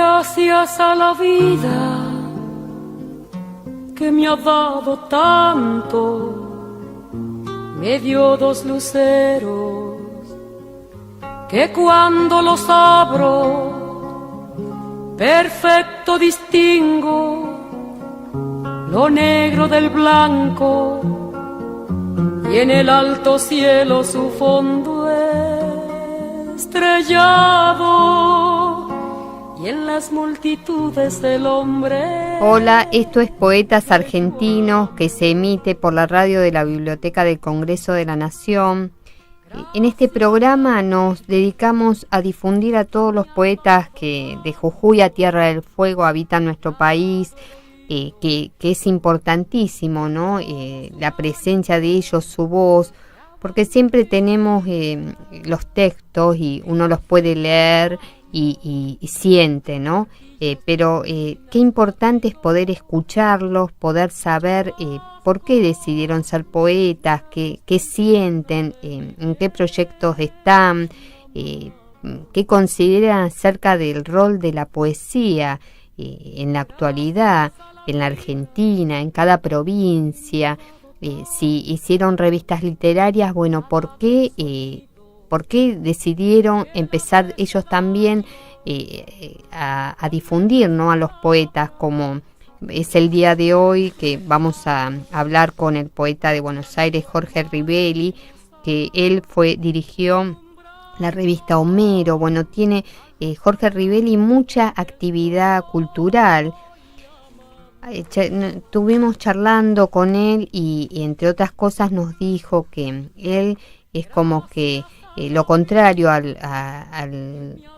Gracias a la vida que me ha dado tanto, me dio dos luceros que cuando los abro perfecto distingo lo negro del blanco y en el alto cielo su fondo estrellado y en las multitudes del hombre. Hola, esto es Poetas Argentinos, que se emite por la radio de la Biblioteca del Congreso de la Nación. En este programa nos dedicamos a difundir a todos los poetas que de Jujuy a Tierra del Fuego habitan nuestro país, que es importantísimo, ¿no? La presencia de ellos, su voz, porque siempre tenemos los textos y uno los puede leer y siente, ¿no? Pero qué importante es poder escucharlos, poder saber por qué decidieron ser poetas, qué sienten, en qué proyectos están, qué consideran acerca del rol de la poesía en la actualidad, en la Argentina, en cada provincia, si hicieron revistas literarias, bueno, ¿por qué decidieron empezar ellos también a difundir, ¿no?, a los poetas, como es el día de hoy, que vamos a hablar con el poeta de Buenos Aires, Jorge Rivelli, que él dirigió la revista Homero. Bueno, tiene Jorge Rivelli mucha actividad cultural. Estuvimos charlando con él y entre otras cosas nos dijo que él es como que lo contrario a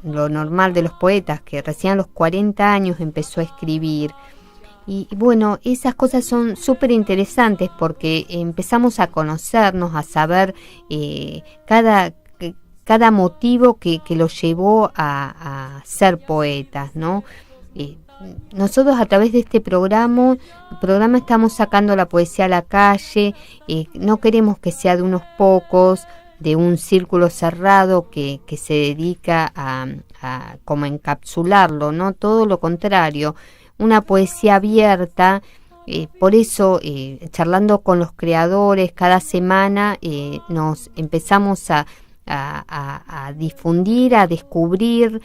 lo normal de los poetas, que recién a los 40 años empezó a escribir. Y bueno, esas cosas son súper interesantes porque empezamos a conocernos, a saber cada motivo que lo llevó a ser poetas, ¿no? Nosotros a través de este programa estamos sacando la poesía a la calle, no queremos que sea de unos pocos, de un círculo cerrado que se dedica a como encapsularlo, ¿no? Todo lo contrario, una poesía abierta. Por eso, charlando con los creadores cada semana, nos empezamos a difundir, a descubrir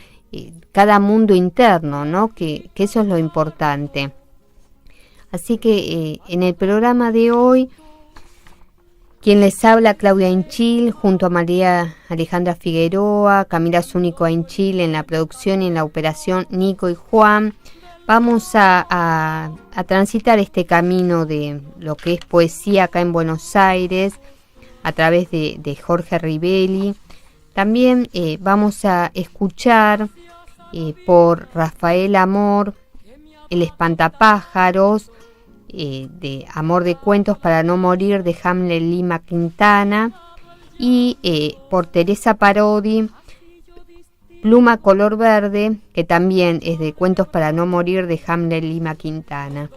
cada mundo interno, ¿no? Que eso es lo importante. Así que en el programa de hoy, quien les habla, Claudia Inchil, junto a María Alejandra Figueroa, Camila Zúñigo Inchil en la producción y en la operación, Nico y Juan. Vamos a transitar este camino de lo que es poesía acá en Buenos Aires a través de Jorge Rivelli. También vamos a escuchar por Rafael Amor, El Espantapájaros, de Amor de Cuentos para no morir, de Hamlet Lima Quintana, y por Teresa Parodi, Pluma color verde, que también es de Cuentos para no morir, de Hamlet Lima Quintana.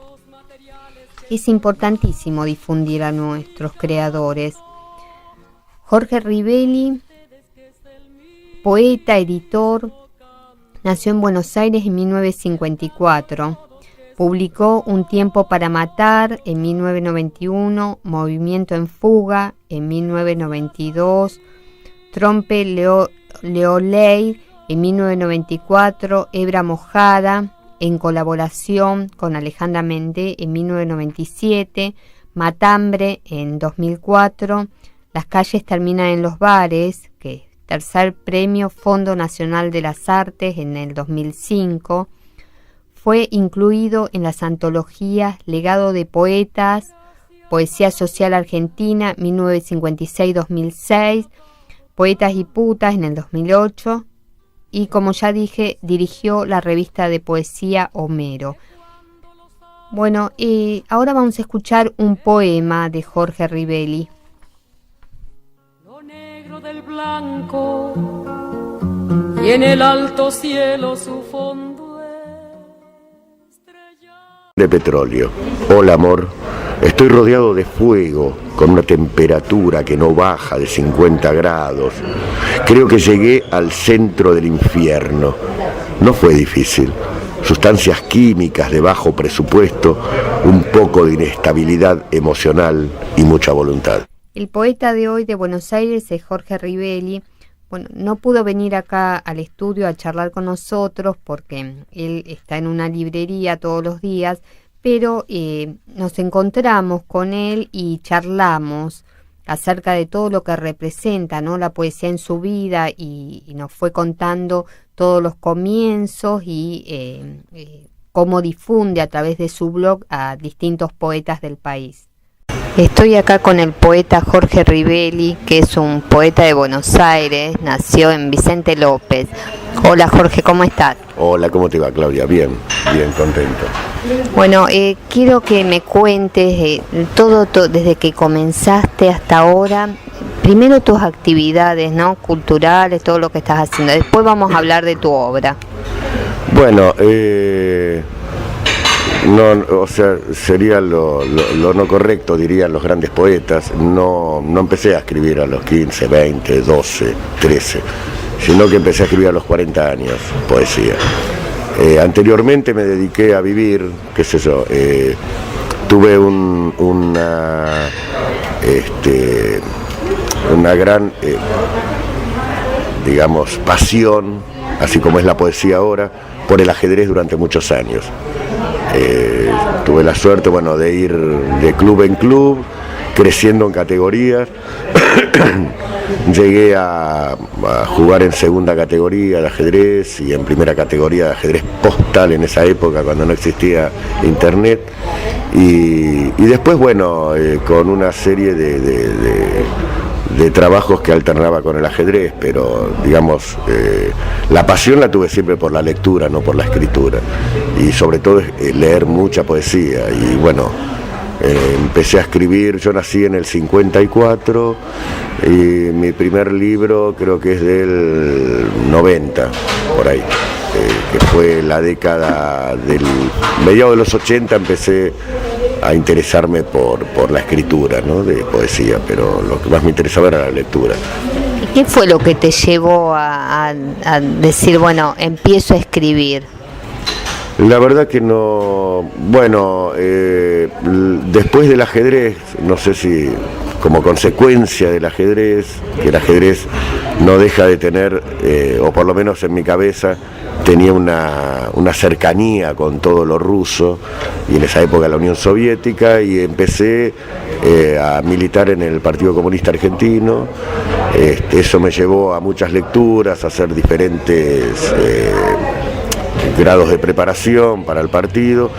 Es importantísimo difundir a nuestros creadores. Jorge Rivelli, poeta, editor, nació en Buenos Aires en 1954. Publicó Un tiempo para matar en 1991, Movimiento en fuga en 1992, Trompe Leolei en 1994, Hebra mojada, en colaboración con Alejandra Mendé en 1997, Matambre en 2004, Las calles terminan en los bares, que es tercer premio Fondo Nacional de las Artes en el 2005, fue incluido en las antologías Legado de Poetas, Poesía Social Argentina 1956-2006, Poetas y Putas en el 2008, y como ya dije, dirigió la revista de poesía Homero. Bueno, ahora vamos a escuchar un poema de Jorge Rivelli. Lo negro del blanco y en el alto cielo su fondo estrellado. De petróleo. Hola, amor. Estoy rodeado de fuego, con una temperatura que no baja de 50 grados. Creo que llegué al centro del infierno. no fue difícil. Sustancias químicas de bajo presupuesto, un poco de inestabilidad emocional y mucha voluntad. El poeta de hoy de Buenos Aires es Jorge Rivelli. Bueno, no pudo venir acá al estudio a charlar con nosotros porque él está en una librería todos los días, pero nos encontramos con él y charlamos acerca de todo lo que representa, ¿no?, la poesía en su vida, y nos fue contando todos los comienzos y cómo difunde a través de su blog a distintos poetas del país. Estoy acá con el poeta Jorge Rivelli, que es un poeta de Buenos Aires, nació en Vicente López. Hola Jorge, ¿cómo estás? Hola, ¿cómo te va, Claudia? Bien, bien, contento. Bueno, quiero que me cuentes todo desde que comenzaste hasta ahora. Primero tus actividades, ¿no?, culturales, todo lo que estás haciendo. Después vamos a hablar de tu obra. Bueno, no, o sea, sería lo no correcto, dirían los grandes poetas. No empecé a escribir a los 15, 20, 12, 13, sino que empecé a escribir a los 40 años, poesía. Anteriormente me dediqué a vivir, qué sé yo, tuve una gran, digamos, pasión, así como es la poesía ahora, por el ajedrez durante muchos años. Tuve la suerte, bueno, de ir de club en club, creciendo en categorías. Llegué a jugar en segunda categoría de ajedrez y en primera categoría de ajedrez postal en esa época, cuando no existía internet. Y después, bueno, con una serie de trabajos que alternaba con el ajedrez, pero digamos, la pasión la tuve siempre por la lectura, no por la escritura, y sobre todo leer mucha poesía. Y bueno, empecé a escribir, yo nací en el 54 y mi primer libro creo que es del 90, por ahí, que fue la década del mediados de los 80. Empecé a interesarme por la escritura, ¿no?, de poesía, pero lo que más me interesaba era la lectura. ¿Y qué fue lo que te llevó a decir, bueno, empiezo a escribir? La verdad que no, bueno, después del ajedrez, no sé si como consecuencia del ajedrez, que el ajedrez no deja de tener, o por lo menos en mi cabeza, tenía una cercanía con todo lo ruso, y en esa época la Unión Soviética, y empecé a militar en el Partido Comunista Argentino. Eso me llevó a muchas lecturas, a hacer diferentes grados de preparación para el partido,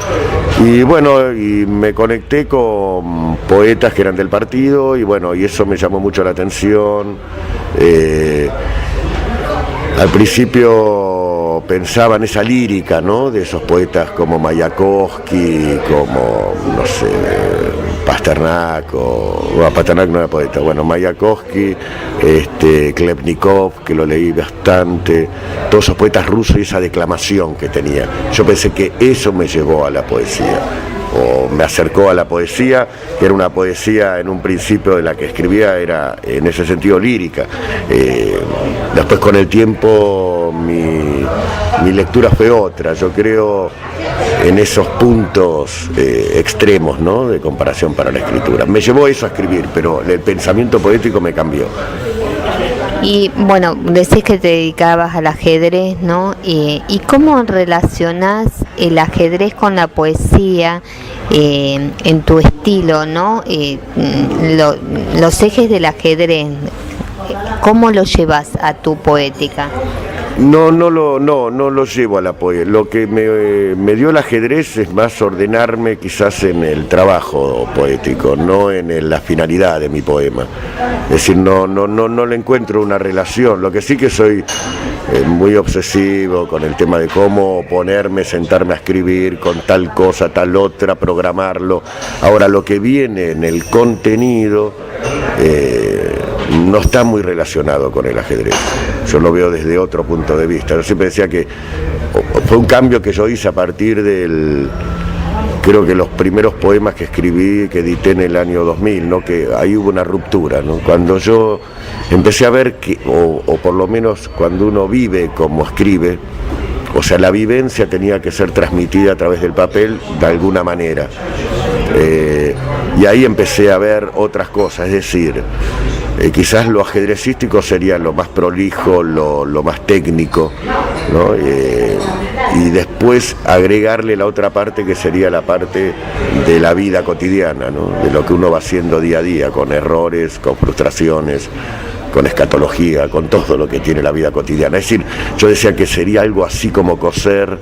y bueno, y me conecté con poetas que eran del partido, y bueno, y eso me llamó mucho la atención. Al principio pensaba en esa lírica, ¿no?, de esos poetas como Mayakovsky, como, no sé, Pasternak, Pasternak no era poeta, bueno, Mayakovsky, Khlebnikov, que lo leí bastante, todos esos poetas rusos y esa declamación que tenía. Yo pensé que eso me llevó a la poesía, o me acercó a la poesía, que era una poesía en un principio de la que escribía, era en ese sentido lírica. Después con el tiempo mi lectura fue otra, yo creo, en esos puntos extremos, ¿no?, de comparación para la escritura. Me llevó eso a escribir, pero el pensamiento poético me cambió. Y bueno, decís que te dedicabas al ajedrez, ¿no? ¿Y cómo relacionás el ajedrez con la poesía en tu estilo, ¿no? Los ejes del ajedrez, ¿cómo los llevas a tu poética? No lo llevo a la poesía. Lo que me dio el ajedrez es más ordenarme quizás en el trabajo poético, no en la finalidad de mi poema. Es decir, no le encuentro una relación. Lo que sí que soy muy obsesivo con el tema de cómo sentarme a escribir con tal cosa, tal otra, programarlo. Ahora, lo que viene en el contenido no está muy relacionado con el ajedrez. Yo lo veo desde otro punto de vista. Yo siempre decía que fue un cambio que yo hice a partir creo que los primeros poemas que escribí, que edité en el año 2000, ¿no?, que ahí hubo una ruptura, ¿no? Cuando yo empecé a ver que, o por lo menos cuando uno vive como escribe, o sea, la vivencia tenía que ser transmitida a través del papel de alguna manera. Y ahí empecé a ver otras cosas, es decir, quizás lo ajedrecístico sería lo más prolijo, lo más técnico, ¿no? Y después agregarle la otra parte que sería la parte de la vida cotidiana, ¿no? De lo que uno va haciendo día a día, con errores, con frustraciones, con escatología, con todo lo que tiene la vida cotidiana. Es decir, yo decía que sería algo así como coser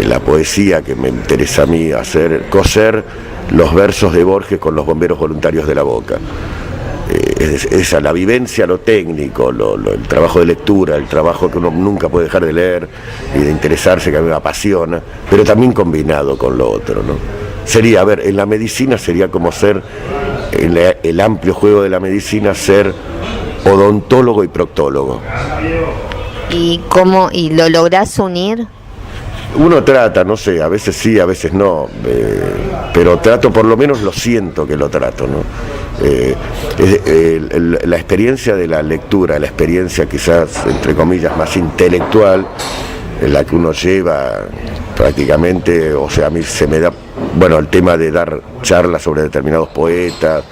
la poesía que me interesa a mí hacer, coser los versos de Borges con los bomberos voluntarios de la Boca. Esa, la vivencia, lo técnico, el trabajo de lectura, el trabajo que uno nunca puede dejar de leer y de interesarse, que a mí me apasiona, pero también combinado con lo otro, ¿no? Sería, a ver, en la medicina sería como ser, en el amplio juego de la medicina, ser odontólogo y proctólogo. ¿Y lo lográs unir? Uno trata, no sé, a veces sí, a veces no, pero trato, por lo menos lo siento que lo trato, ¿no? La experiencia de la lectura, la experiencia quizás, entre comillas, más intelectual, en la que uno lleva prácticamente, o sea, a mí se me da, bueno, el tema de dar charlas sobre determinados poetas,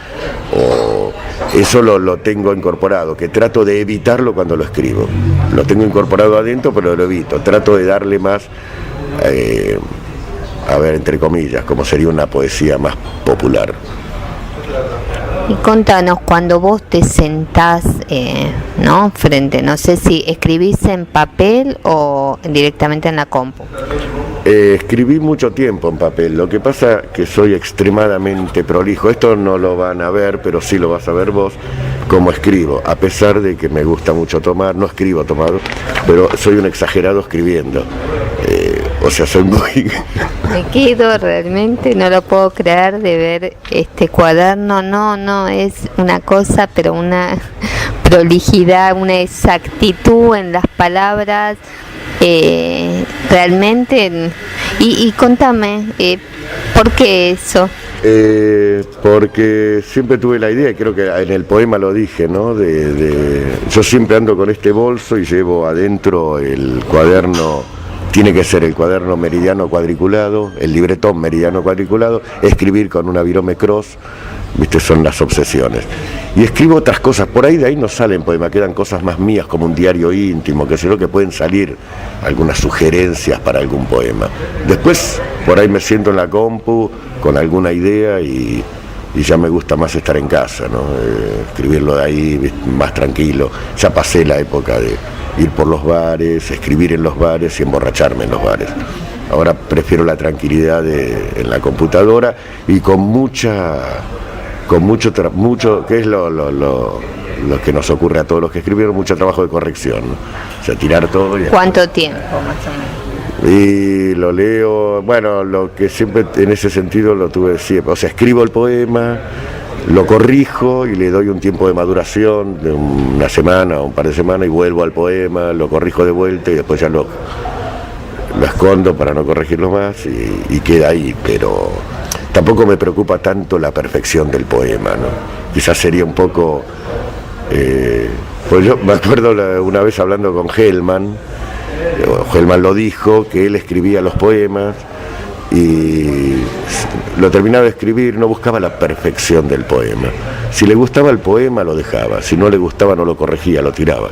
o eso lo tengo incorporado, que trato de evitarlo cuando lo escribo. Lo tengo incorporado adentro, pero lo evito. Trato de darle más, a ver, entre comillas, como sería una poesía más popular. Y contanos, cuando vos te sentás, ¿no? Frente, no sé si escribís en papel o directamente en la compu. Escribí mucho tiempo en papel, lo que pasa que soy extremadamente prolijo. Esto no lo van a ver, pero sí lo vas a ver vos, cómo escribo, a pesar de que me gusta mucho tomar, no escribo tomado, pero soy un exagerado escribiendo. O sea, soy muy... Me quedo realmente, no lo puedo creer de ver este cuaderno, no, es una cosa, pero una prolijidad, una exactitud en las palabras, realmente, y contame, ¿por qué eso? Porque siempre tuve la idea, y creo que en el poema lo dije, ¿no? Yo siempre ando con este bolso y llevo adentro el cuaderno. Tiene que ser el cuaderno meridiano cuadriculado, el libretón meridiano cuadriculado, escribir con una virome cross, ¿viste? Son las obsesiones. Y escribo otras cosas, por ahí de ahí no salen poemas, quedan cosas más mías como un diario íntimo, que sé yo, que pueden salir algunas sugerencias para algún poema. Después, por ahí me siento en la compu con alguna idea y ya me gusta más estar en casa, ¿no? Escribirlo de ahí, más tranquilo. Ya pasé la época de ir por los bares, escribir en los bares y emborracharme en los bares. Ahora prefiero la tranquilidad en la computadora y con mucho, que es lo que nos ocurre a todos los que escribieron, mucho trabajo de corrección, ¿no? O sea, tirar todo. ¿Cuánto tiempo más o menos? Y lo leo, bueno, lo que siempre en ese sentido lo tuve siempre, o sea, escribo el poema, lo corrijo y le doy un tiempo de maduración de una semana o un par de semanas y vuelvo al poema, lo corrijo de vuelta y después ya lo escondo para no corregirlo más y queda ahí, pero tampoco me preocupa tanto la perfección del poema, ¿no? Quizás sería un poco, pues yo me acuerdo una vez hablando con Hellman lo dijo, que él escribía los poemas y lo terminaba de escribir, no buscaba la perfección del poema. Si le gustaba el poema lo dejaba, si no le gustaba no lo corregía, lo tiraba.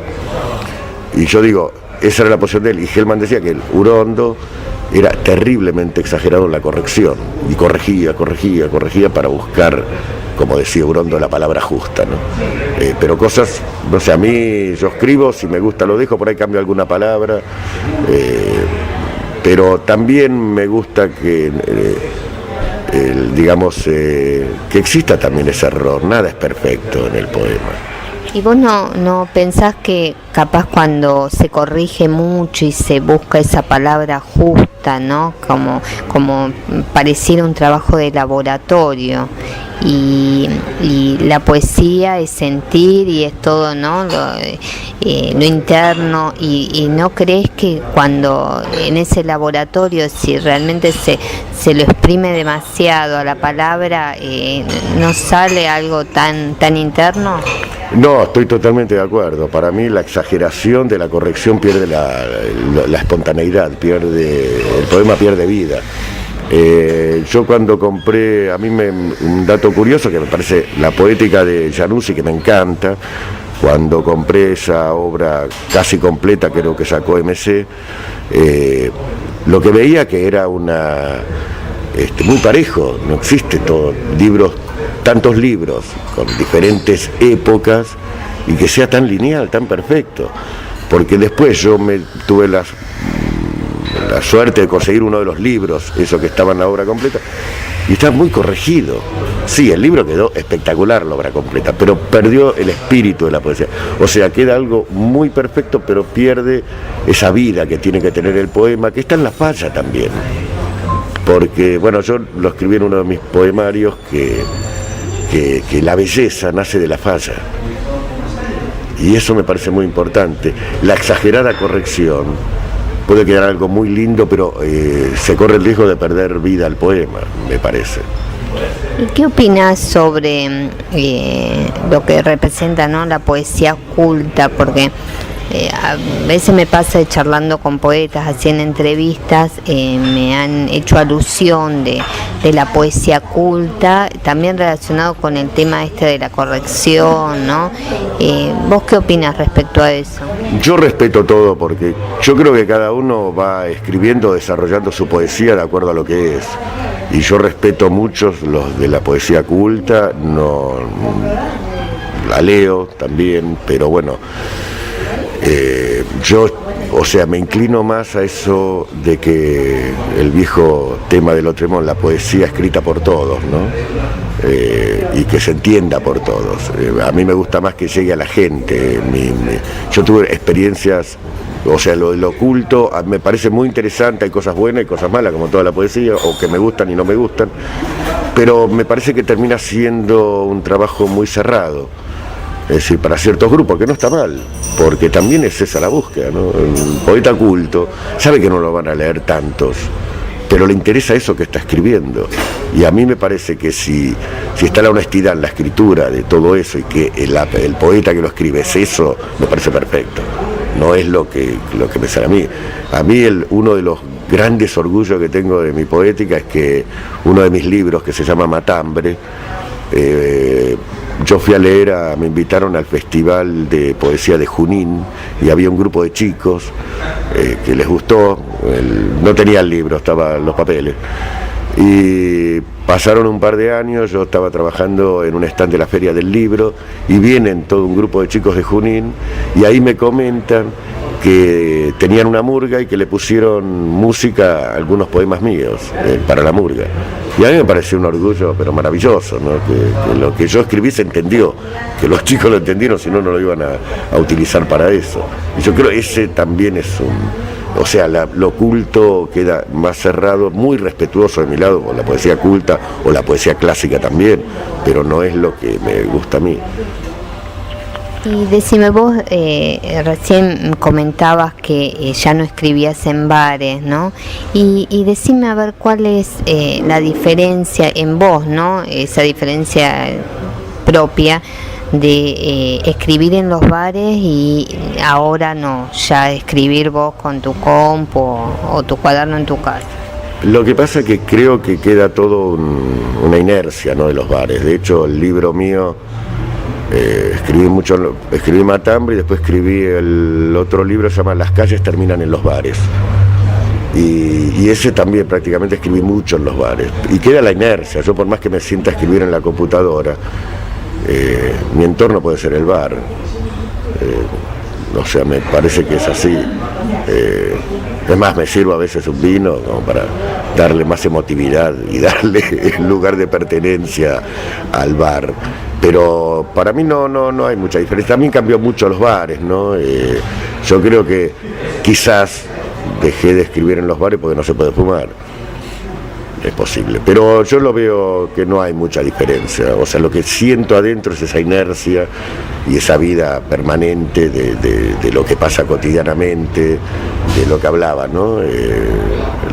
Y yo digo, esa era la posición de él, y Hellman decía que el Urondo era terriblemente exagerado en la corrección, y corregía para buscar, como decía Urondo, la palabra justa, ¿no? Pero cosas, no sé, a mí yo escribo, si me gusta lo dejo, por ahí cambio alguna palabra, pero también me gusta que, que exista también ese error, nada es perfecto en el poema. ¿Y vos no pensás que capaz cuando se corrige mucho y se busca esa palabra justa, ¿no? Como pareciera un trabajo de laboratorio y la poesía es sentir y es todo, ¿no? Lo interno y ¿no crees que cuando en ese laboratorio, si realmente se lo exprime demasiado a la palabra, no sale algo tan interno? No, estoy totalmente de acuerdo. Para mí la exageración de la corrección pierde la espontaneidad, el poema pierde vida. Yo cuando compré, un dato curioso que me parece la poética de Januzzi, que me encanta, cuando compré esa obra casi completa, creo que sacó MC, lo que veía que era muy parejo, no existe tantos libros con diferentes épocas y que sea tan lineal, tan perfecto, porque después yo tuve la suerte de conseguir uno de los libros, eso que estaba en la obra completa, y está muy corregido. Sí, el libro quedó espectacular, la obra completa, pero perdió el espíritu de la poesía. O sea, queda algo muy perfecto, pero pierde esa vida que tiene que tener el poema, que está en la falla también. Porque, bueno, yo lo escribí en uno de mis poemarios que la belleza nace de la falla. Y eso me parece muy importante. La exagerada corrección puede quedar algo muy lindo, pero se corre el riesgo de perder vida al poema, me parece. ¿Y qué opinas sobre lo que representa, ¿no?, la poesía culta? Porque a veces me pasa charlando con poetas, así en entrevistas, me han hecho alusión de la poesía culta, también relacionado con el tema de la corrección, ¿no? ¿Vos qué opinas respecto a eso? Yo respeto todo, porque yo creo que cada uno va escribiendo, desarrollando su poesía de acuerdo a lo que es. Y yo respeto muchos los de la poesía culta, no la leo también, pero bueno, me inclino más a eso de que el viejo tema de Lautréamont, la poesía escrita por todos, ¿no? Y que se entienda por todos. A mí me gusta más que llegue a la gente. Yo tuve experiencias, lo del oculto me parece muy interesante, hay cosas buenas y cosas malas, como toda la poesía, o que me gustan y no me gustan, pero me parece que termina siendo un trabajo muy cerrado. Es decir, para ciertos grupos, que no está mal, porque también es esa la búsqueda, ¿no? El poeta culto sabe que no lo van a leer tantos, pero le interesa eso que está escribiendo. Y a mí me parece que si está la honestidad en la escritura de todo eso, y que el poeta que lo escribe es eso, me parece perfecto. No es lo que me sale a mí. A mí uno de los grandes orgullos que tengo de mi poética es que uno de mis libros, que se llama Matambre, yo fui a leer, me invitaron al Festival de Poesía de Junín, y había un grupo de chicos que les gustó, no tenía el libro, estaban los papeles, y pasaron un par de años, yo estaba trabajando en un stand de la Feria del Libro, y vienen todo un grupo de chicos de Junín, y ahí me comentan que tenían una murga y que le pusieron música a algunos poemas míos para la murga. Y a mí me pareció un orgullo, pero maravilloso, ¿no? Que lo que yo escribí se entendió, que los chicos lo entendieron, si no, no lo iban a utilizar para eso. Y yo creo que ese también es lo culto queda más cerrado, muy respetuoso de mi lado, con la poesía culta o la poesía clásica también, pero no es lo que me gusta a mí. Y decime vos, recién comentabas que ya no escribías en bares, ¿no? Y decime a ver cuál es la diferencia en vos, ¿no? Esa diferencia propia de escribir en los bares y ahora no, ya escribir vos con tu compu o tu cuaderno en tu casa. Lo que pasa es que creo que queda todo una inercia, ¿no?, de los bares. De hecho, el libro mío, escribí Matambre, y después escribí el otro libro, se llama Las calles terminan en los bares, y ese también prácticamente escribí mucho en los bares, y queda la inercia. Yo, por más que me sienta a escribir en la computadora, mi entorno puede ser el bar, me parece que es así. Es más, me sirvo a veces un vino como para darle más emotividad y darle el lugar de pertenencia al bar. Pero para mí no hay mucha diferencia. También cambió mucho los bares, ¿no? Yo creo que quizás dejé de escribir en los bares porque no se puede fumar. Es posible, pero yo lo veo que no hay mucha diferencia. Lo que siento adentro es esa inercia y esa vida permanente de lo que pasa cotidianamente, de lo que hablaba, ¿no?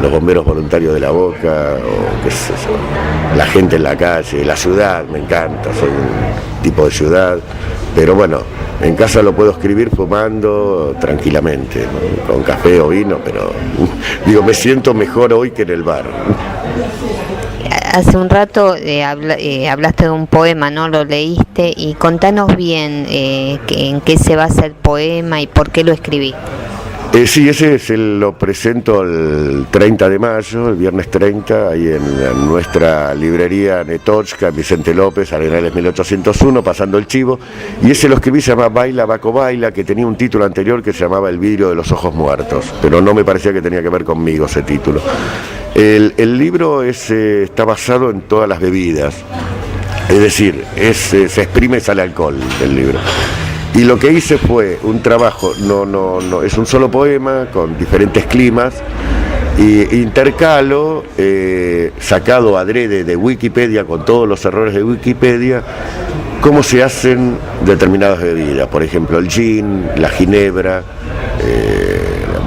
Los bomberos voluntarios de La Boca, o qué es eso, la gente en la calle, la ciudad, me encanta, soy un tipo de ciudad, pero bueno, en casa lo puedo escribir fumando tranquilamente, ¿no? Con café o vino, pero digo, me siento mejor hoy que en el bar. Hace un rato hablaste de un poema, ¿no? Lo leíste, y contanos bien en qué se basa el poema y por qué lo escribí. Sí, lo presento el 30 de mayo, el viernes 30, ahí en nuestra librería Netochka, Vicente López, Arenales 1801, pasando el chivo, y ese lo escribí, se llama Baila Baco Baila, que tenía un título anterior que se llamaba El vidrio de los ojos muertos, pero no me parecía que tenía que ver conmigo ese título. El libro está basado en todas las bebidas, es decir, se exprime y sale alcohol del libro. Y lo que hice fue un trabajo, no es un solo poema con diferentes climas, y intercalo, sacado adrede de Wikipedia, con todos los errores de Wikipedia, cómo se hacen determinadas bebidas, por ejemplo el gin, la ginebra,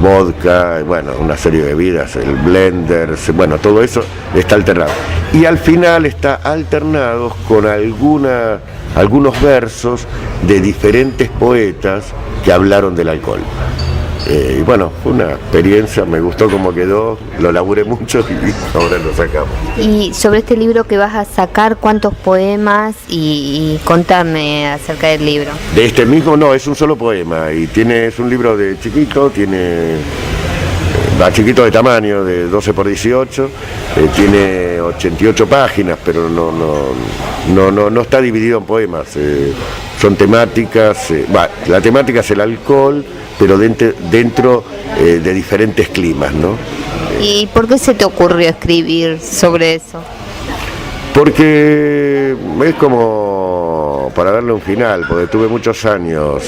vodka, bueno, una serie de bebidas, el blender, bueno, todo eso está alternado. Y al final está alternado con algunos versos de diferentes poetas que hablaron del alcohol. Y bueno, fue una experiencia, me gustó cómo quedó, lo laburé mucho y ahora lo sacamos. Y sobre este libro que vas a sacar, ¿cuántos poemas? Y contame acerca del libro. De este mismo no, es un solo poema y es un libro de chiquito, chiquito de tamaño, de 12 por 18, tiene 88 páginas, pero no está dividido en poemas, son temáticas, la temática es el alcohol, pero dentro de diferentes climas, ¿no? ¿Y por qué se te ocurrió escribir sobre eso? Porque es como para darle un final, porque tuve muchos años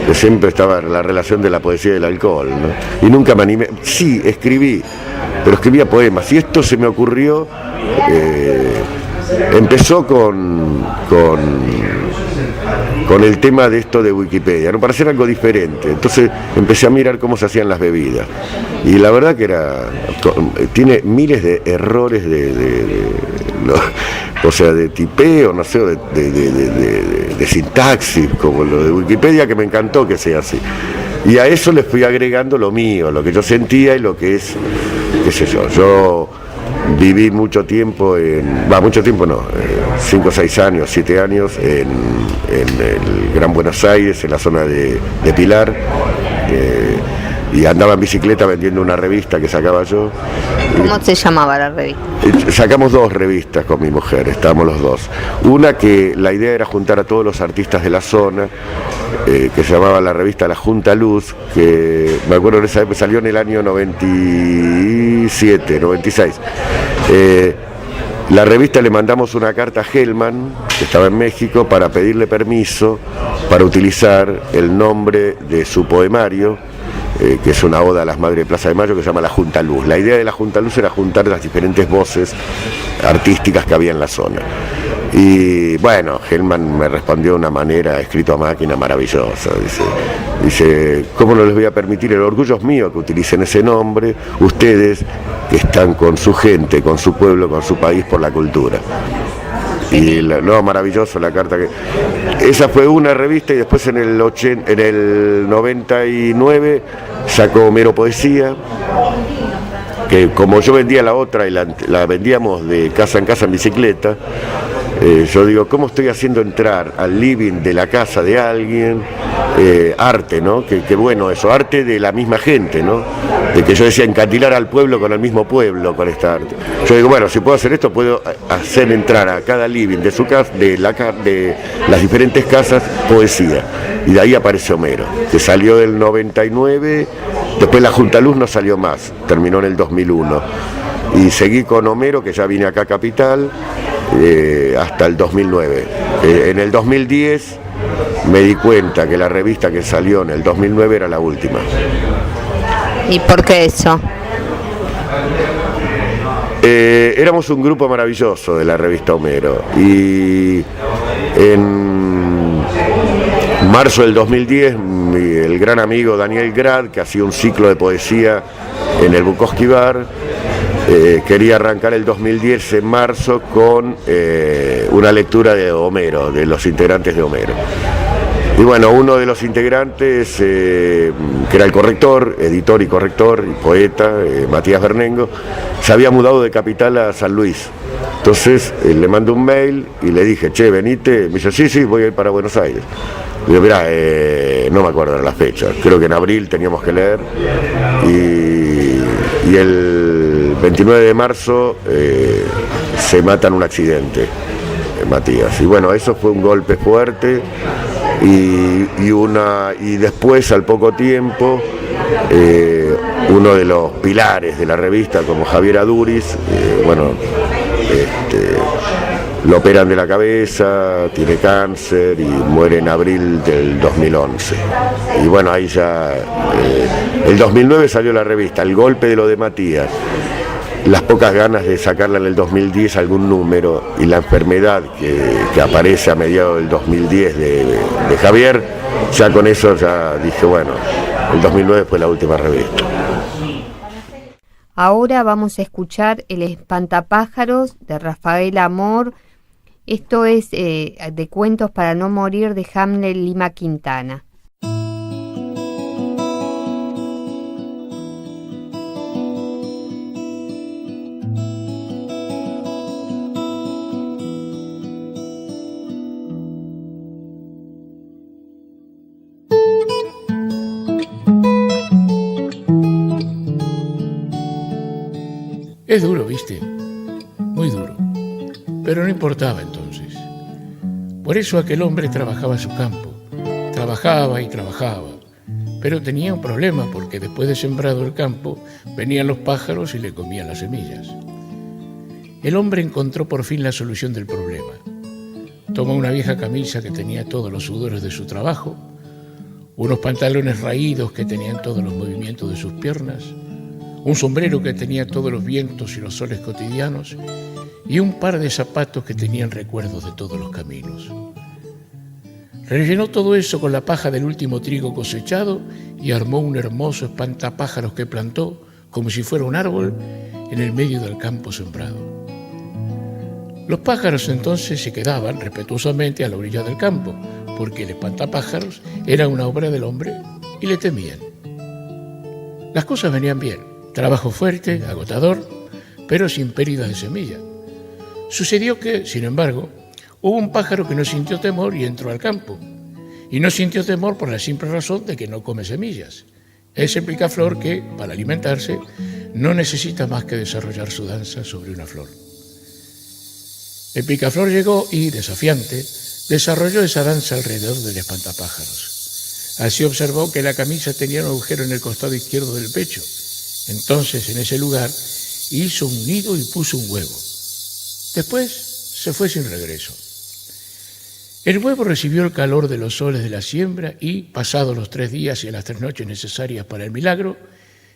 que siempre estaba en la relación de la poesía y del alcohol, ¿no? Y nunca me animé, sí, escribí, pero escribía poemas, y esto se me ocurrió, empezó con el tema de esto de Wikipedia, ¿no? Para hacer algo diferente. Entonces empecé a mirar cómo se hacían las bebidas. Y la verdad que tiene miles de errores o sea, de tipeo, no sé, de sintaxis, como lo de Wikipedia, que me encantó que sea así. Y a eso le fui agregando lo mío, lo que yo sentía y lo que es, qué sé yo viví mucho tiempo 5 o 6 años, 7 años en el Gran Buenos Aires, en la zona de Pilar, y andaba en bicicleta vendiendo una revista que sacaba yo. ¿Cómo se llamaba la revista? Sacamos 2 revistas con mi mujer, estábamos los dos. Una que la idea era juntar a todos los artistas de la zona, que se llamaba la revista La Junta Luz, que me acuerdo de esa época, salió en el año 97, 96. La revista le mandamos una carta a Hellman, que estaba en México, para pedirle permiso para utilizar el nombre de su poemario, que es una oda a las Madres de Plaza de Mayo, que se llama La Junta Luz. La idea de La Junta Luz era juntar las diferentes voces artísticas que había en la zona. Y bueno, Hellman me respondió de una manera, escrito a máquina, maravillosa. Dice, ¿cómo no les voy a permitir? El orgullo es mío que utilicen ese nombre, ustedes que están con su gente, con su pueblo, con su país, por la cultura. Y maravilloso la carta que... Esa fue una revista, y después en el 99 sacó Homero Poesía, que como yo vendía la otra y la vendíamos de casa en casa en bicicleta, yo digo, ¿cómo estoy haciendo entrar al living de la casa de alguien arte, ¿no? Que bueno eso, arte de la misma gente, ¿no? De que yo decía, encandilar al pueblo con el mismo pueblo, con esta arte. Yo digo, bueno, si puedo hacer esto, puedo hacer entrar a cada living de su casa, de las diferentes casas, poesía. Y de ahí aparece Homero, que salió del 99, después La Junta Luz no salió más, terminó en el 2001. Y seguí con Homero, que ya vine acá a Capital, hasta el 2009. En el 2010 me di cuenta que la revista que salió en el 2009 era la última. ¿Y por qué eso? Éramos un grupo maravilloso de la revista Homero, y en marzo del 2010 el gran amigo Daniel Grad, que hacía un ciclo de poesía en el Bukowski Bar, quería arrancar el 2010 en marzo con una lectura de Homero, de los integrantes de Homero. Y bueno, uno de los integrantes, que era el corrector, editor y corrector y poeta, Matías Bernengo, se había mudado de Capital a San Luis. Entonces le mandé un mail y le dije, che, venite. Me dice, sí, voy a ir para Buenos Aires. Le digo, mirá, no me acuerdo de las fechas, creo que en abril teníamos que leer. Y el 29 de marzo se mata en un accidente, Matías. Y bueno, eso fue un golpe fuerte. Y después, al poco tiempo, uno de los pilares de la revista, como Javier Aduriz, lo operan de la cabeza, tiene cáncer y muere en abril del 2011. Y bueno, ahí ya, el 2009 salió la revista, el golpe de lo de Matías, las pocas ganas de sacarla en el 2010 algún número, y la enfermedad que aparece a mediados del 2010 de Javier, ya con eso ya dije, bueno, el 2009 fue la última revista. Ahora vamos a escuchar El espantapájaros de Rafael Amor. Esto es de Cuentos para no morir de Hamlet Lima Quintana. Es duro, ¿viste? Muy duro. Pero no importaba entonces. Por eso aquel hombre trabajaba su campo. Trabajaba y trabajaba. Pero tenía un problema, porque después de sembrado el campo, venían los pájaros y le comían las semillas. El hombre encontró por fin la solución del problema. Tomó una vieja camisa que tenía todos los sudores de su trabajo, unos pantalones raídos que tenían todos los movimientos de sus piernas, un sombrero que tenía todos los vientos y los soles cotidianos, y un par de zapatos que tenían recuerdos de todos los caminos. Rellenó todo eso con la paja del último trigo cosechado y armó un hermoso espantapájaros que plantó, como si fuera un árbol, en el medio del campo sembrado. Los pájaros entonces se quedaban respetuosamente a la orilla del campo, porque el espantapájaros era una obra del hombre y le temían. Las cosas venían bien. Trabajo fuerte, agotador, pero sin pérdidas de semilla. Sucedió que, sin embargo, hubo un pájaro que no sintió temor y entró al campo. Y no sintió temor por la simple razón de que no come semillas. Es el picaflor que, para alimentarse, no necesita más que desarrollar su danza sobre una flor. El picaflor llegó y, desafiante, desarrolló esa danza alrededor del espantapájaros. Así observó que la camisa tenía un agujero en el costado izquierdo del pecho. Entonces, en ese lugar, hizo un nido y puso un huevo. Después se fue sin regreso. El huevo recibió el calor de los soles de la siembra y, pasados los 3 días y las 3 noches necesarias para el milagro,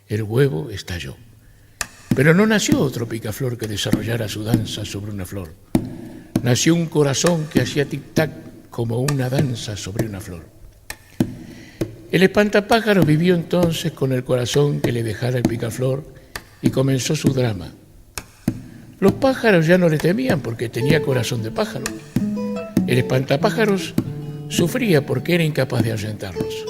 el huevo estalló. Pero no nació otro picaflor que desarrollara su danza sobre una flor. Nació un corazón que hacía tic-tac como una danza sobre una flor. El espantapájaros vivió entonces con el corazón que le dejara el picaflor y comenzó su drama. Los pájaros ya no le temían porque tenía corazón de pájaro. El espantapájaros sufría porque era incapaz de ahuyentarlos.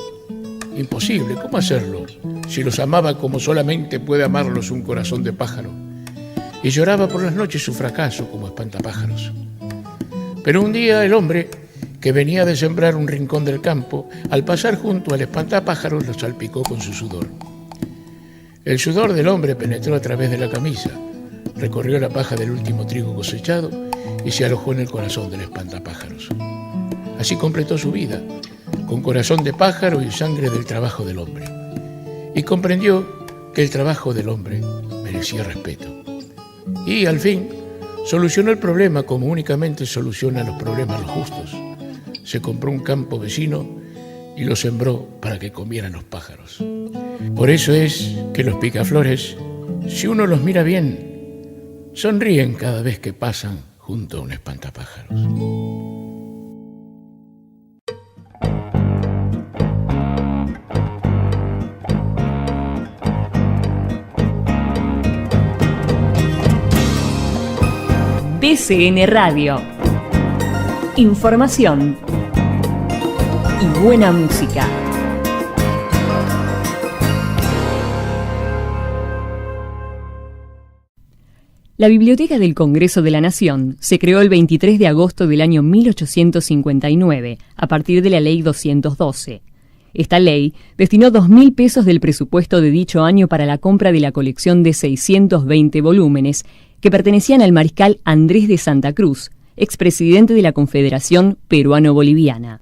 Imposible, ¿cómo hacerlo si los amaba como solamente puede amarlos un corazón de pájaro? Y lloraba por las noches su fracaso como espantapájaros. Pero un día el hombre, que venía de sembrar un rincón del campo, al pasar junto al espantapájaros lo salpicó con su sudor. El sudor del hombre penetró a través de la camisa, recorrió la paja del último trigo cosechado y se alojó en el corazón del espantapájaros. Así completó su vida, con corazón de pájaro y sangre del trabajo del hombre. Y comprendió que el trabajo del hombre merecía respeto. Y, al fin, solucionó el problema como únicamente solucionan los problemas los justos. Se compró un campo vecino y lo sembró para que comieran los pájaros. Por eso es que los picaflores, si uno los mira bien, sonríen cada vez que pasan junto a un espantapájaros. DCN Radio. Información. y buena música. La Biblioteca del Congreso de la Nación se creó el 23 de agosto del año 1859, a partir de la Ley 212. Esta ley destinó 2.000 pesos del presupuesto de dicho año para la compra de la colección de 620 volúmenes que pertenecían al mariscal Andrés de Santa Cruz, expresidente de la Confederación Peruano-Boliviana.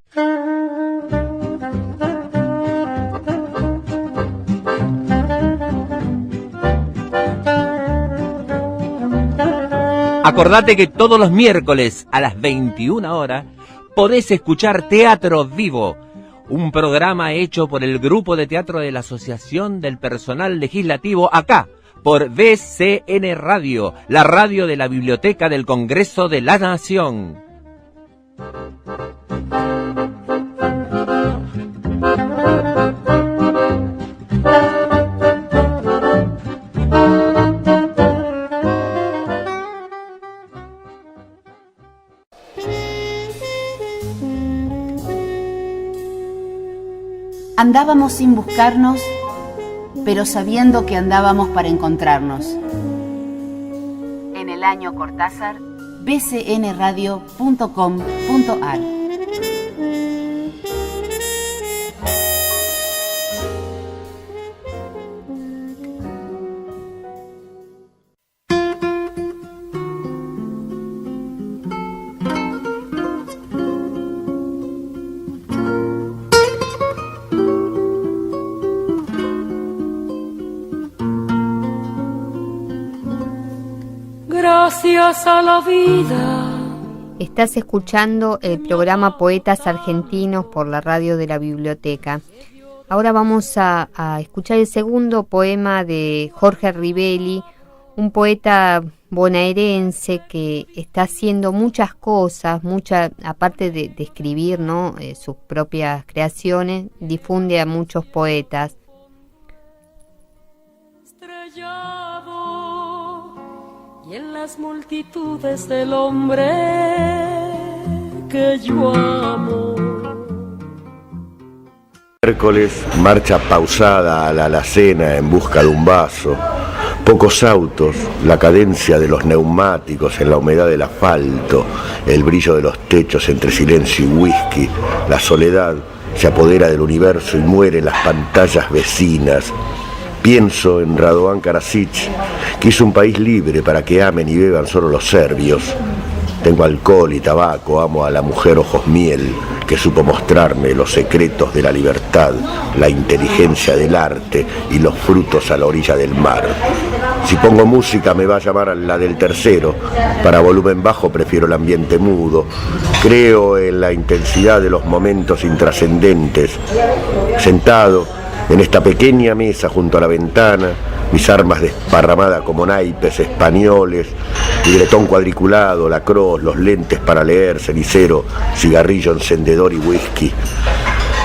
Acordate que todos los miércoles a las 21 horas podés escuchar Teatro Vivo, un programa hecho por el Grupo de Teatro de la Asociación del Personal Legislativo acá, por BCN Radio, la radio de la Biblioteca del Congreso de la Nación. Andábamos sin buscarnos, pero sabiendo que andábamos para encontrarnos. En el año Cortázar, bcnradio.com.ar. Gracias a la vida. Estás escuchando el programa Poetas Argentinos por la radio de la biblioteca. Ahora vamos a escuchar el segundo poema de Jorge Rivelli, un poeta bonaerense que está haciendo muchas cosas, aparte de escribir, ¿no? Sus propias creaciones, difunde a muchos poetas. Y en las multitudes del hombre que yo amo. Miércoles, marcha pausada a la alacena en busca de un vaso. Pocos autos, la cadencia de los neumáticos en la humedad del asfalto, el brillo de los techos entre silencio y whisky. La soledad se apodera del universo y muere en las pantallas vecinas. Pienso en Radovan Karadzic, que hizo un país libre para que amen y beban solo los serbios. Tengo alcohol y tabaco, amo a la mujer ojos miel, que supo mostrarme los secretos de la libertad, la inteligencia del arte y los frutos a la orilla del mar. Si pongo música me va a llamar a la del tercero, para volumen bajo prefiero el ambiente mudo. Creo en la intensidad de los momentos intrascendentes. Sentado en esta pequeña mesa junto a la ventana, mis armas desparramadas como naipes españoles, libretón cuadriculado, la cruz, los lentes para leer, cenicero, cigarrillo encendedor y whisky.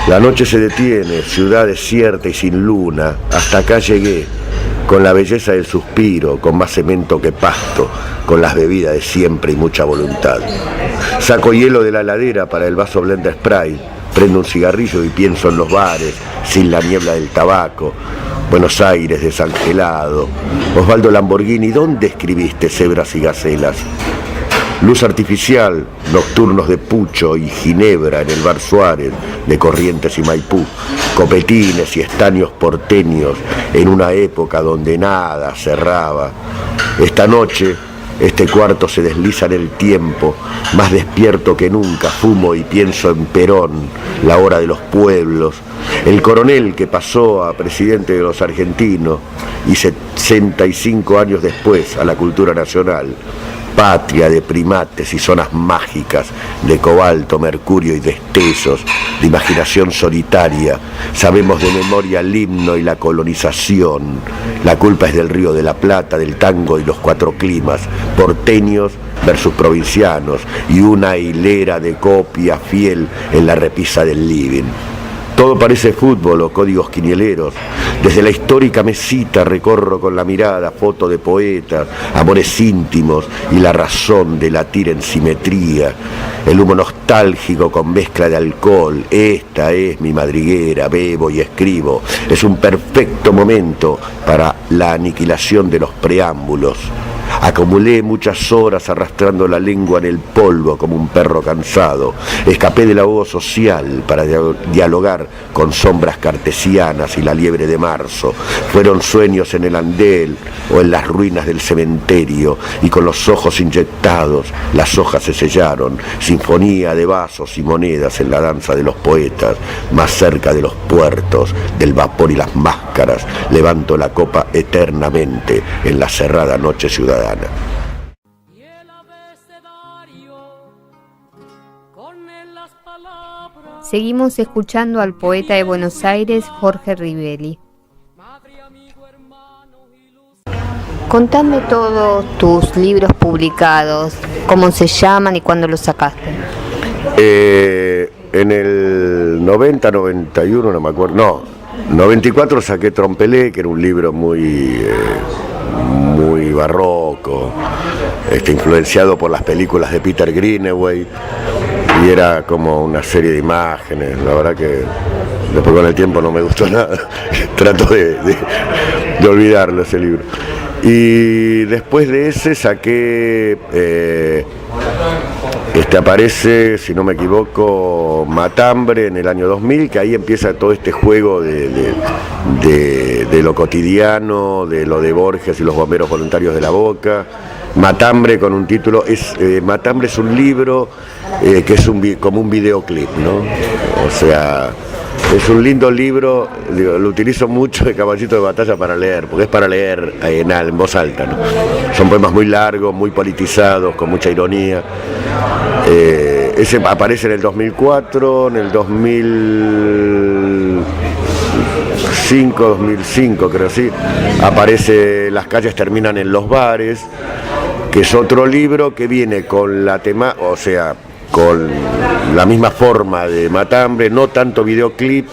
La noche se detiene, ciudad desierta y sin luna. Hasta acá llegué, con la belleza del suspiro, con más cemento que pasto, con las bebidas de siempre y mucha voluntad. Saco hielo de la heladera para el vaso Blender Sprite. Prendo un cigarrillo y pienso en los bares, sin la niebla del tabaco. Buenos Aires desangelado. Osvaldo Lamborghini, ¿dónde escribiste cebras y gacelas? Luz artificial, nocturnos de pucho y ginebra en el bar Suárez de Corrientes y Maipú. Copetines y estaños porteños en una época donde nada cerraba. Esta noche este cuarto se desliza en el tiempo, más despierto que nunca, fumo y pienso en Perón, la hora de los pueblos, el coronel que pasó a presidente de los argentinos y 65 años después a la cultura nacional, patria de primates y zonas mágicas, de cobalto, mercurio y destellos, de imaginación solitaria. Sabemos de memoria el himno y la colonización. La culpa es del Río de la Plata, del tango y los cuatro climas, porteños versus provincianos, y una hilera de copia fiel en la repisa del living. Todo parece fútbol o códigos quinieleros. Desde la histórica mesita recorro con la mirada fotos de poetas, amores íntimos y la razón de latir en simetría. El humo nostálgico con mezcla de alcohol. Esta es mi madriguera, bebo y escribo. Es un perfecto momento para la aniquilación de los preámbulos. Acumulé muchas horas arrastrando la lengua en el polvo como un perro cansado. Escapé del ahogo social para dialogar con sombras cartesianas y la liebre de marzo. Fueron sueños en el andén o en las ruinas del cementerio, y con los ojos inyectados las hojas se sellaron. Sinfonía de vasos y monedas en la danza de los poetas. Más cerca de los puertos, del vapor y las máscaras, levanto la copa eternamente en la cerrada noche ciudadana. Y el abecedario con las palabras. Seguimos escuchando al poeta de Buenos Aires, Jorge Rivelli. Contame todos tus libros publicados, cómo se llaman y cuándo los sacaste. En el 90, 91, no me acuerdo, no, 94 saqué Trompelé, que era un libro muy barroco, influenciado por las películas de Peter Greenaway, y era como una serie de imágenes. La verdad que después con el tiempo no me gustó nada. Trato de olvidarlo ese libro. Y después de ese saqué, aparece, si no me equivoco, Matambre en el año 2000, que ahí empieza todo este juego de lo cotidiano, de lo de Borges y los bomberos voluntarios de la Boca. Matambre con un título, Matambre es un libro que es como un videoclip, ¿no? O sea, es un lindo libro, lo utilizo mucho de caballito de batalla para leer, porque es para leer en voz alta, ¿no? Son poemas muy largos, muy politizados, con mucha ironía. Ese aparece en el 2004, en el 2005 creo, sí, aparece Las calles terminan en los bares, que es otro libro que viene con la con la misma forma de Matambre, no tanto videoclip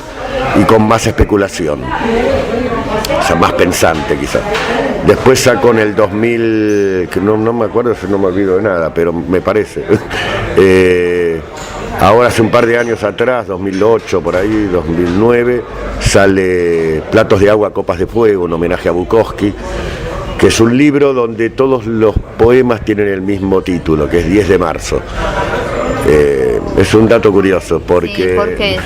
y con más especulación, o sea, más pensante quizás. Después sacó en el 2000, que no me acuerdo, no me olvido de nada, pero me parece, ahora hace un par de años atrás, 2008 por ahí, 2009, sale Platos de agua, copas de fuego, un homenaje a Bukowski, que es un libro donde todos los poemas tienen el mismo título, que es 10 de marzo. Es un dato curioso, porque... Sí, ¿por qué eso?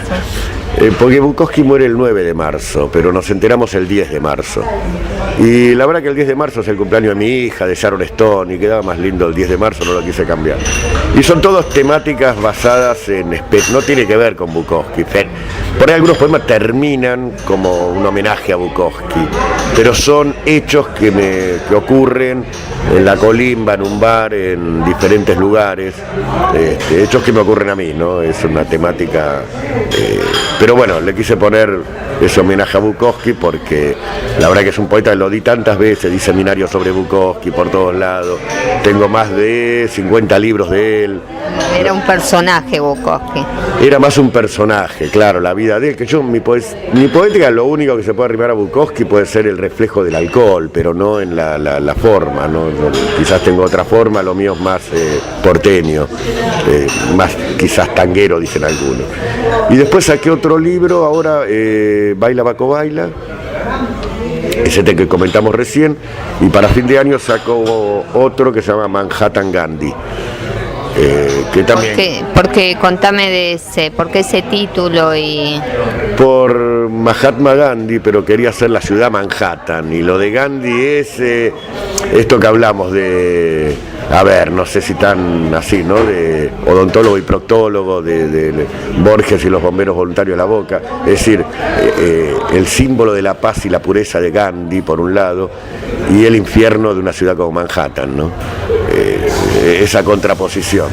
Porque Bukowski muere el 9 de marzo, pero nos enteramos el 10 de marzo. Y la verdad que el 10 de marzo es el cumpleaños de mi hija, de Sharon Stone, y quedaba más lindo el 10 de marzo, no lo quise cambiar. Y son todas temáticas basadas no tiene que ver con Bukowski. Por ahí algunos poemas terminan como un homenaje a Bukowski, pero son hechos que ocurren en la colimba, en un bar, en diferentes lugares, hechos que me ocurren a mí, ¿no? Es una temática... pero bueno, le quise poner ese homenaje a Bukowski porque la verdad que es un poeta, lo di tantas veces, di seminarios sobre Bukowski por todos lados, tengo más de 50 libros de él. Era un personaje Bukowski. Era más un personaje, claro, la vida de él, que mi poética, lo único que se puede arrimar a Bukowski puede ser el reflejo del alcohol, pero no en la forma, ¿no? Quizás tengo otra forma, lo mío es más porteño, más quizás tanguero, dicen algunos. Y después saqué otro libro, ahora, Baila Baco Baila, ese que comentamos recién, y para fin de año saco otro que se llama Manhattan Gandhi. Que también... Porque contame de ese, ¿por qué ese título? Por Mahatma Gandhi, pero quería hacer la ciudad Manhattan, y lo de Gandhi es esto que hablamos de, no sé si tan así, ¿no? De odontólogo y proctólogo, de Borges y los bomberos voluntarios de la Boca, es decir, el símbolo de la paz y la pureza de Gandhi por un lado, y el infierno de una ciudad como Manhattan, ¿no? Esa contraposición,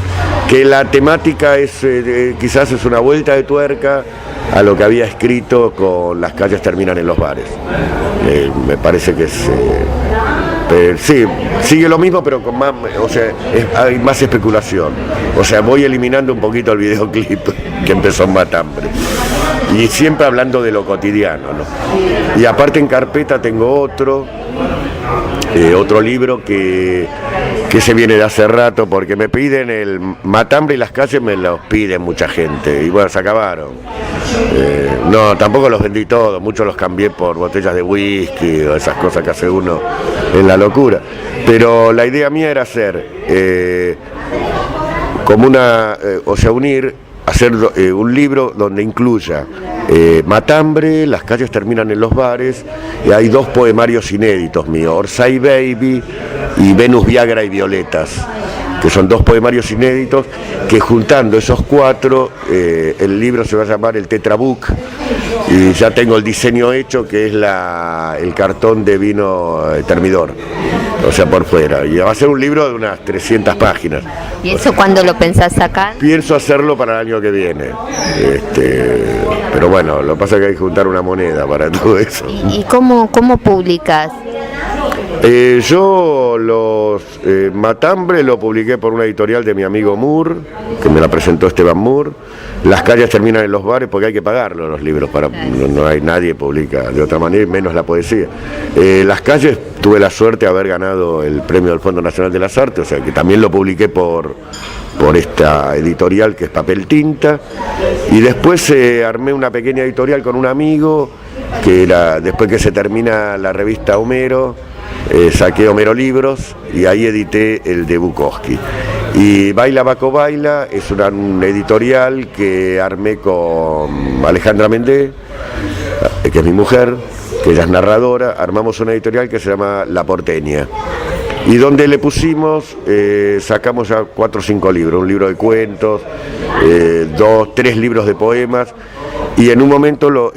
que la temática es quizás es una vuelta de tuerca a lo que había escrito con Las calles terminan en los bares. Me parece que es sí, sigue lo mismo, pero con más, o sea, hay más especulación. O sea, voy eliminando un poquito el videoclip que empezó en Matambre. y siempre hablando de lo cotidiano, ¿no? Y aparte en carpeta tengo otro libro que se viene de hace rato, porque me piden el Matambre y las calles, me los piden mucha gente, y bueno, se acabaron. No, tampoco los vendí todos, muchos los cambié por botellas de whisky o esas cosas que hace uno en la locura. Pero la idea mía era hacer como hacer un libro donde incluya Matambre, Las calles terminan en los bares, y hay 2 poemarios inéditos míos, Orsay Baby y Venus, Viagra y Violetas, que son 2 poemarios inéditos, que juntando esos 4, el libro se va a llamar el Tetrabook, y ya tengo el diseño hecho, que es el cartón de vino termidor, o sea, por fuera, y va a ser un libro de unas 300 páginas. ¿Y eso cuándo lo pensás sacar? Pienso hacerlo para el año que viene, pero bueno, lo que pasa es que hay que juntar una moneda para todo eso. ¿Y cómo publicas? Yo los Matambre lo publiqué por una editorial de mi amigo Moore, que me la presentó Esteban Moore. Las calles terminan en los bares, porque hay que pagarlo los libros, no hay nadie publica de otra manera, menos la poesía. Las calles tuve la suerte de haber ganado el premio del Fondo Nacional de las Artes, o sea que también lo publiqué por esta editorial que es Papel Tinta, y después armé una pequeña editorial con un amigo, que era después que se termina la revista Homero, saqué Homero Libros y ahí edité el de Bukowski. Y Baila Baco Baila es una editorial que armé con Alejandra Mendé, que es mi mujer, que ella es narradora. Armamos una editorial que se llama La Porteña, y donde le pusimos, sacamos ya 4 o 5 libros, un libro de cuentos, 2, 3 libros de poemas. Y en un momento lo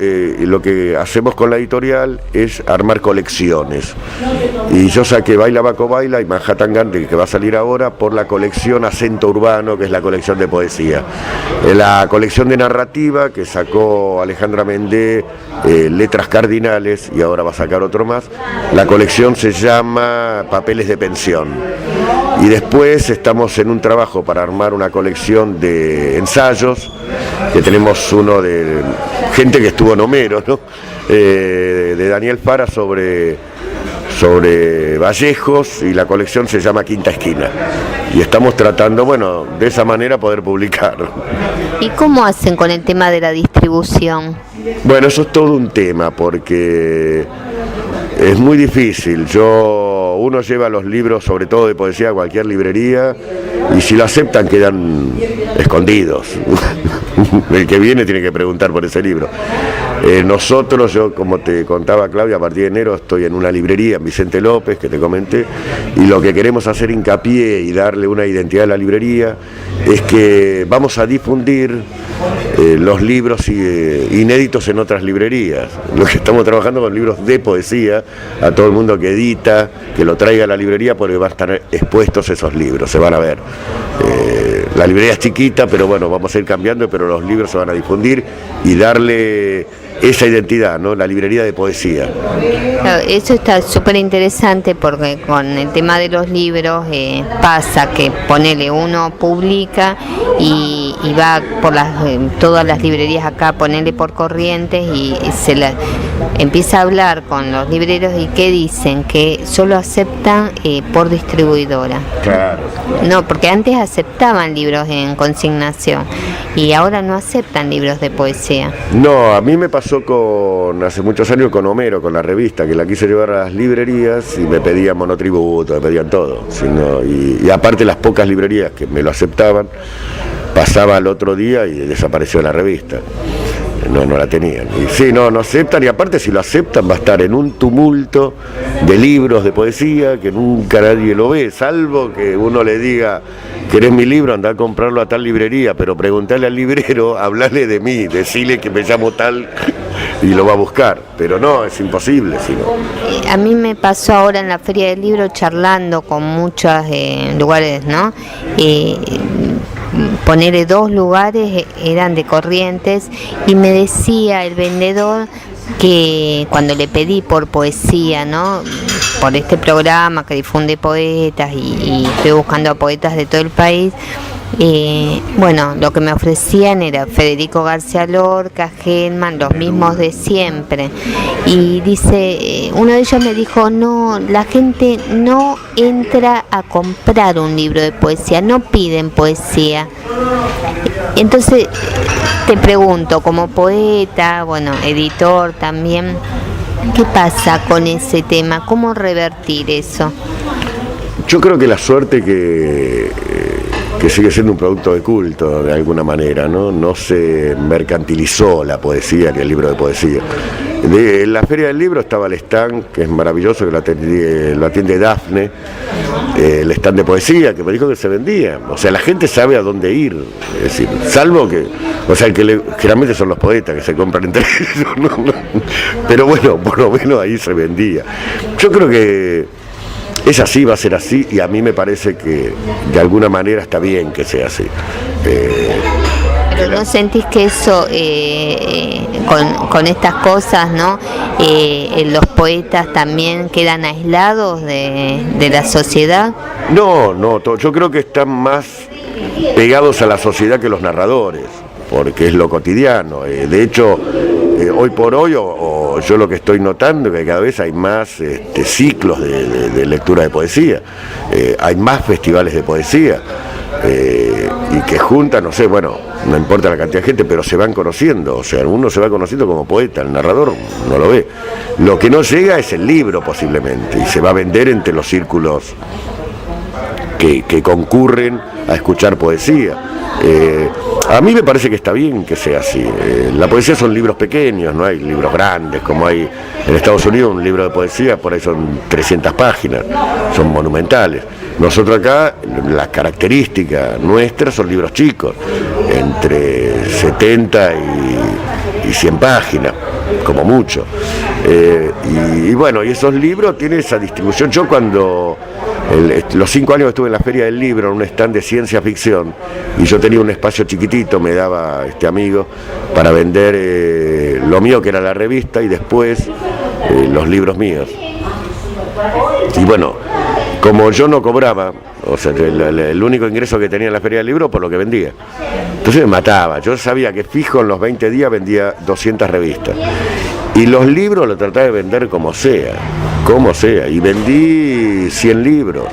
que hacemos con la editorial es armar colecciones. Y yo saqué Baila Baco Baila y Manhattan Gandhi, que va a salir ahora, por la colección Acento Urbano, que es la colección de poesía. La colección de narrativa que sacó Alejandra Mendé, Letras Cardinales, y ahora va a sacar otro más. La colección se llama Papeles de Pensión. Y después estamos en un trabajo para armar una colección de ensayos, que tenemos uno de gente que estuvo en Homero, ¿no? De Daniel Fara sobre Vallejos, y la colección se llama Quinta Esquina. Y estamos tratando, bueno, de esa manera poder publicar. ¿Y cómo hacen con el tema de la distribución? Bueno, eso es todo un tema, porque es muy difícil. Uno lleva los libros, sobre todo de poesía, a cualquier librería, y si lo aceptan quedan escondidos. El que viene tiene que preguntar por ese libro. Nosotros, yo como te contaba Claudia, a partir de enero estoy en una librería en Vicente López, que te comenté, y lo que queremos hacer hincapié y darle una identidad a la librería es que vamos a difundir los libros inéditos en otras librerías. Lo que estamos trabajando con libros de poesía, a todo el mundo que edita, que lo traiga a la librería, porque van a estar expuestos esos libros, se van a ver. La librería es chiquita, pero bueno, vamos a ir cambiando, pero los libros se van a difundir y darle esa identidad, ¿no? La librería de poesía. Claro, eso está súper interesante, porque con el tema de los libros pasa que uno publica y va por todas las librerías acá, por Corrientes, y empieza a hablar con los libreros, y que dicen que solo aceptan por distribuidora. Claro. No, porque antes aceptaban libros en consignación y ahora no aceptan libros de poesía. No, a mí me pasó hace muchos años con Homero, con la revista, que la quise llevar a las librerías y me pedían monotributo, me pedían todo. Y aparte las pocas librerías que me lo aceptaban, pasaba al otro día y desapareció la revista. No la tenían. Y sí, no aceptan, y aparte si lo aceptan va a estar en un tumulto de libros de poesía que nunca nadie lo ve, salvo que uno le diga: ¿querés mi libro? Andá a comprarlo a tal librería, pero preguntale al librero, hablale de mí, decile que me llamo tal, y lo va a buscar. Pero no, es imposible. A mí me pasó ahora en la Feria del Libro, charlando con muchos lugares, ¿no? Ponerle 2 lugares eran de Corrientes, y me decía el vendedor que cuando le pedí por poesía, ¿no?, por este programa que difunde poetas, y estoy buscando a poetas de todo el país, Bueno, lo que me ofrecían era Federico García Lorca, Gelman, los mismos de siempre. Y dice, uno de ellos me dijo, no, la gente no entra a comprar un libro de poesía, no piden poesía. Entonces, te pregunto, como poeta, bueno, editor también, ¿qué pasa con ese tema? ¿Cómo revertir eso? Yo creo que la suerte que sigue siendo un producto de culto de alguna manera, ¿no? No se mercantilizó la poesía ni el libro de poesía. En la Feria del Libro estaba el stand, que es maravilloso, que lo atiende Dafne, el stand de poesía, que me dijo que se vendía. O sea, la gente sabe a dónde ir. Es decir, salvo que, o sea, generalmente son los poetas que se compran entre ellos, ¿no? Pero bueno, por lo menos ahí se vendía. Yo creo que es así, va a ser así, y a mí me parece que de alguna manera está bien que sea así. Pero ¿no sentís que eso, con estas cosas, ¿no? Los poetas también quedan aislados de la sociedad? No, yo creo que están más pegados a la sociedad que los narradores, porque es lo cotidiano. De hecho, hoy por hoy, o yo lo que estoy notando, que cada vez hay más ciclos de lectura de poesía, hay más festivales de poesía, y que juntan, no sé, bueno, no importa la cantidad de gente, pero se van conociendo, o sea, uno se va conociendo como poeta, el narrador no lo ve. Lo que no llega es el libro posiblemente, y se va a vender entre los círculos que concurren a escuchar poesía. A mí me parece que está bien que sea así. La poesía son libros pequeños, no hay libros grandes como hay en Estados Unidos. Un libro de poesía por ahí son 300 páginas, son monumentales. Nosotros acá, las características nuestras son libros chicos, entre 70 y 100 páginas, como mucho. Y bueno, y esos libros tienen esa distribución. Yo cuando los 5 años que estuve en la Feria del Libro, en un stand de ciencia ficción, y yo tenía un espacio chiquitito, me daba este amigo para vender lo mío, que era la revista, y después los libros míos. Y bueno, como yo no cobraba, o sea, el único ingreso que tenía en la Feria del Libro por lo que vendía, entonces me mataba. Yo sabía que fijo en los 20 días vendía 200 revistas, y los libros los trataba de vender como sea, y vendí 100 libros,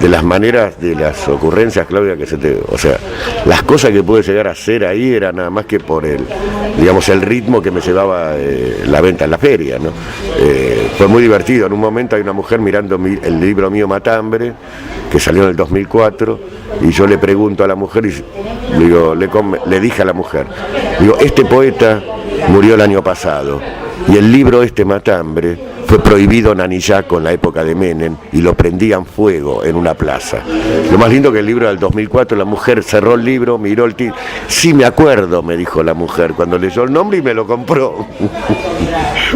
de las maneras, de las ocurrencias, Claudia, o sea, las cosas que pude llegar a hacer ahí era nada más que por el ritmo que me llevaba la venta en la feria, ¿no? Fue muy divertido. En un momento hay una mujer mirando el libro mío Matambre, que salió en el 2004, y yo le pregunto a la mujer, y digo, le dije a la mujer, digo, este poeta murió el año pasado, y el libro Matambre fue prohibido en Anillaco en la época de Menem, y lo prendían fuego en una plaza. Lo más lindo que el libro del 2004, la mujer cerró el libro, miró el título. Sí, me acuerdo, me dijo la mujer, cuando leyó el nombre, y me lo compró.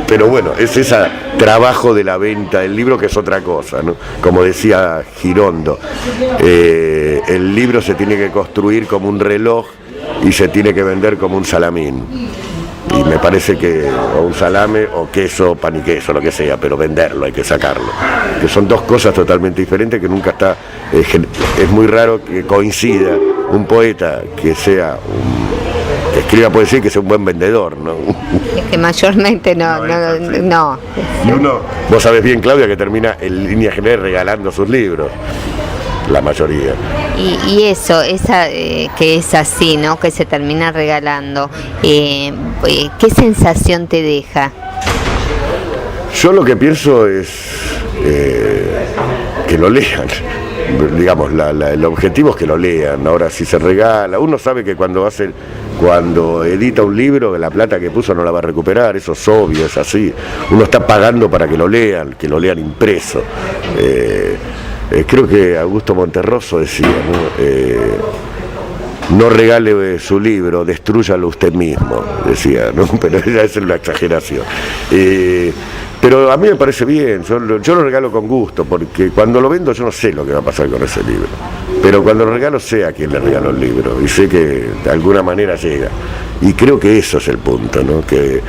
Pero bueno, es ese trabajo de la venta del libro, que es otra cosa, ¿no? Como decía Girondo, el libro se tiene que construir como un reloj y se tiene que vender como un salamín. Y me parece que, o un salame, o queso, pan y queso, lo que sea, pero venderlo, hay que sacarlo. Que son dos cosas totalmente diferentes, que nunca está, es muy raro que coincida un poeta que que escriba poesía y que sea un buen vendedor, ¿no? Es que mayormente no. Y uno, vos sabés bien, Claudia, que termina en línea general regalando sus libros, la mayoría. Y eso, que es así, ¿no? Que se termina regalando. ¿Qué sensación te deja? Yo lo que pienso es que lo lean. Digamos, el objetivo es que lo lean. Ahora, si se regala, uno sabe que cuando edita un libro, la plata que puso no la va a recuperar, eso es obvio, es así. Uno está pagando para que lo lean impreso. Creo que Augusto Monterroso decía, no regale su libro, destrúyalo usted mismo, decía, ¿no? Pero esa es una exageración. Pero a mí me parece bien, yo lo regalo con gusto, porque cuando lo vendo yo no sé lo que va a pasar con ese libro, pero cuando lo regalo sé a quién le regalo el libro, y sé que de alguna manera llega, y creo que eso es el punto, ¿no? Que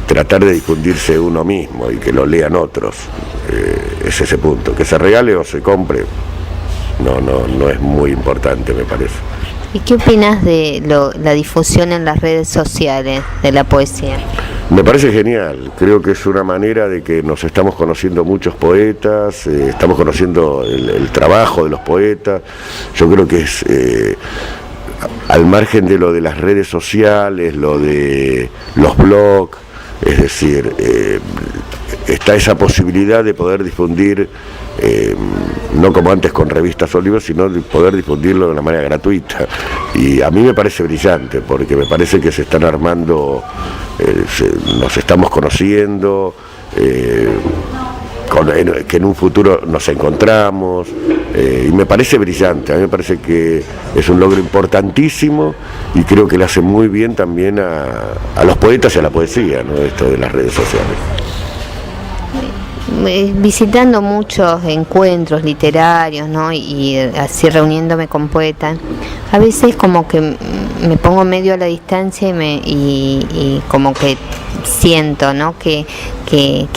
tratar de difundirse uno mismo y que lo lean otros, es ese punto, que se regale o se compre, no es muy importante, me parece. ¿Y qué opinas de la difusión en las redes sociales de la poesía? Me parece genial, creo que es una manera de que nos estamos conociendo muchos poetas, estamos conociendo el trabajo de los poetas. Yo creo que es, al margen de lo de las redes sociales, lo de los blogs, es decir, está esa posibilidad de poder difundir, no como antes con revistas o libros, sino de poder difundirlo de una manera gratuita. Y a mí me parece brillante, porque me parece que se están armando, nos estamos conociendo, que en un futuro nos encontramos, y me parece brillante. A mí me parece que es un logro importantísimo y creo que le hace muy bien también a los poetas y a la poesía, ¿no? Esto de las redes sociales. Visitando muchos encuentros literarios, ¿no? Y así reuniéndome con poetas, a veces como que me pongo medio a la distancia y como que siento, ¿no? que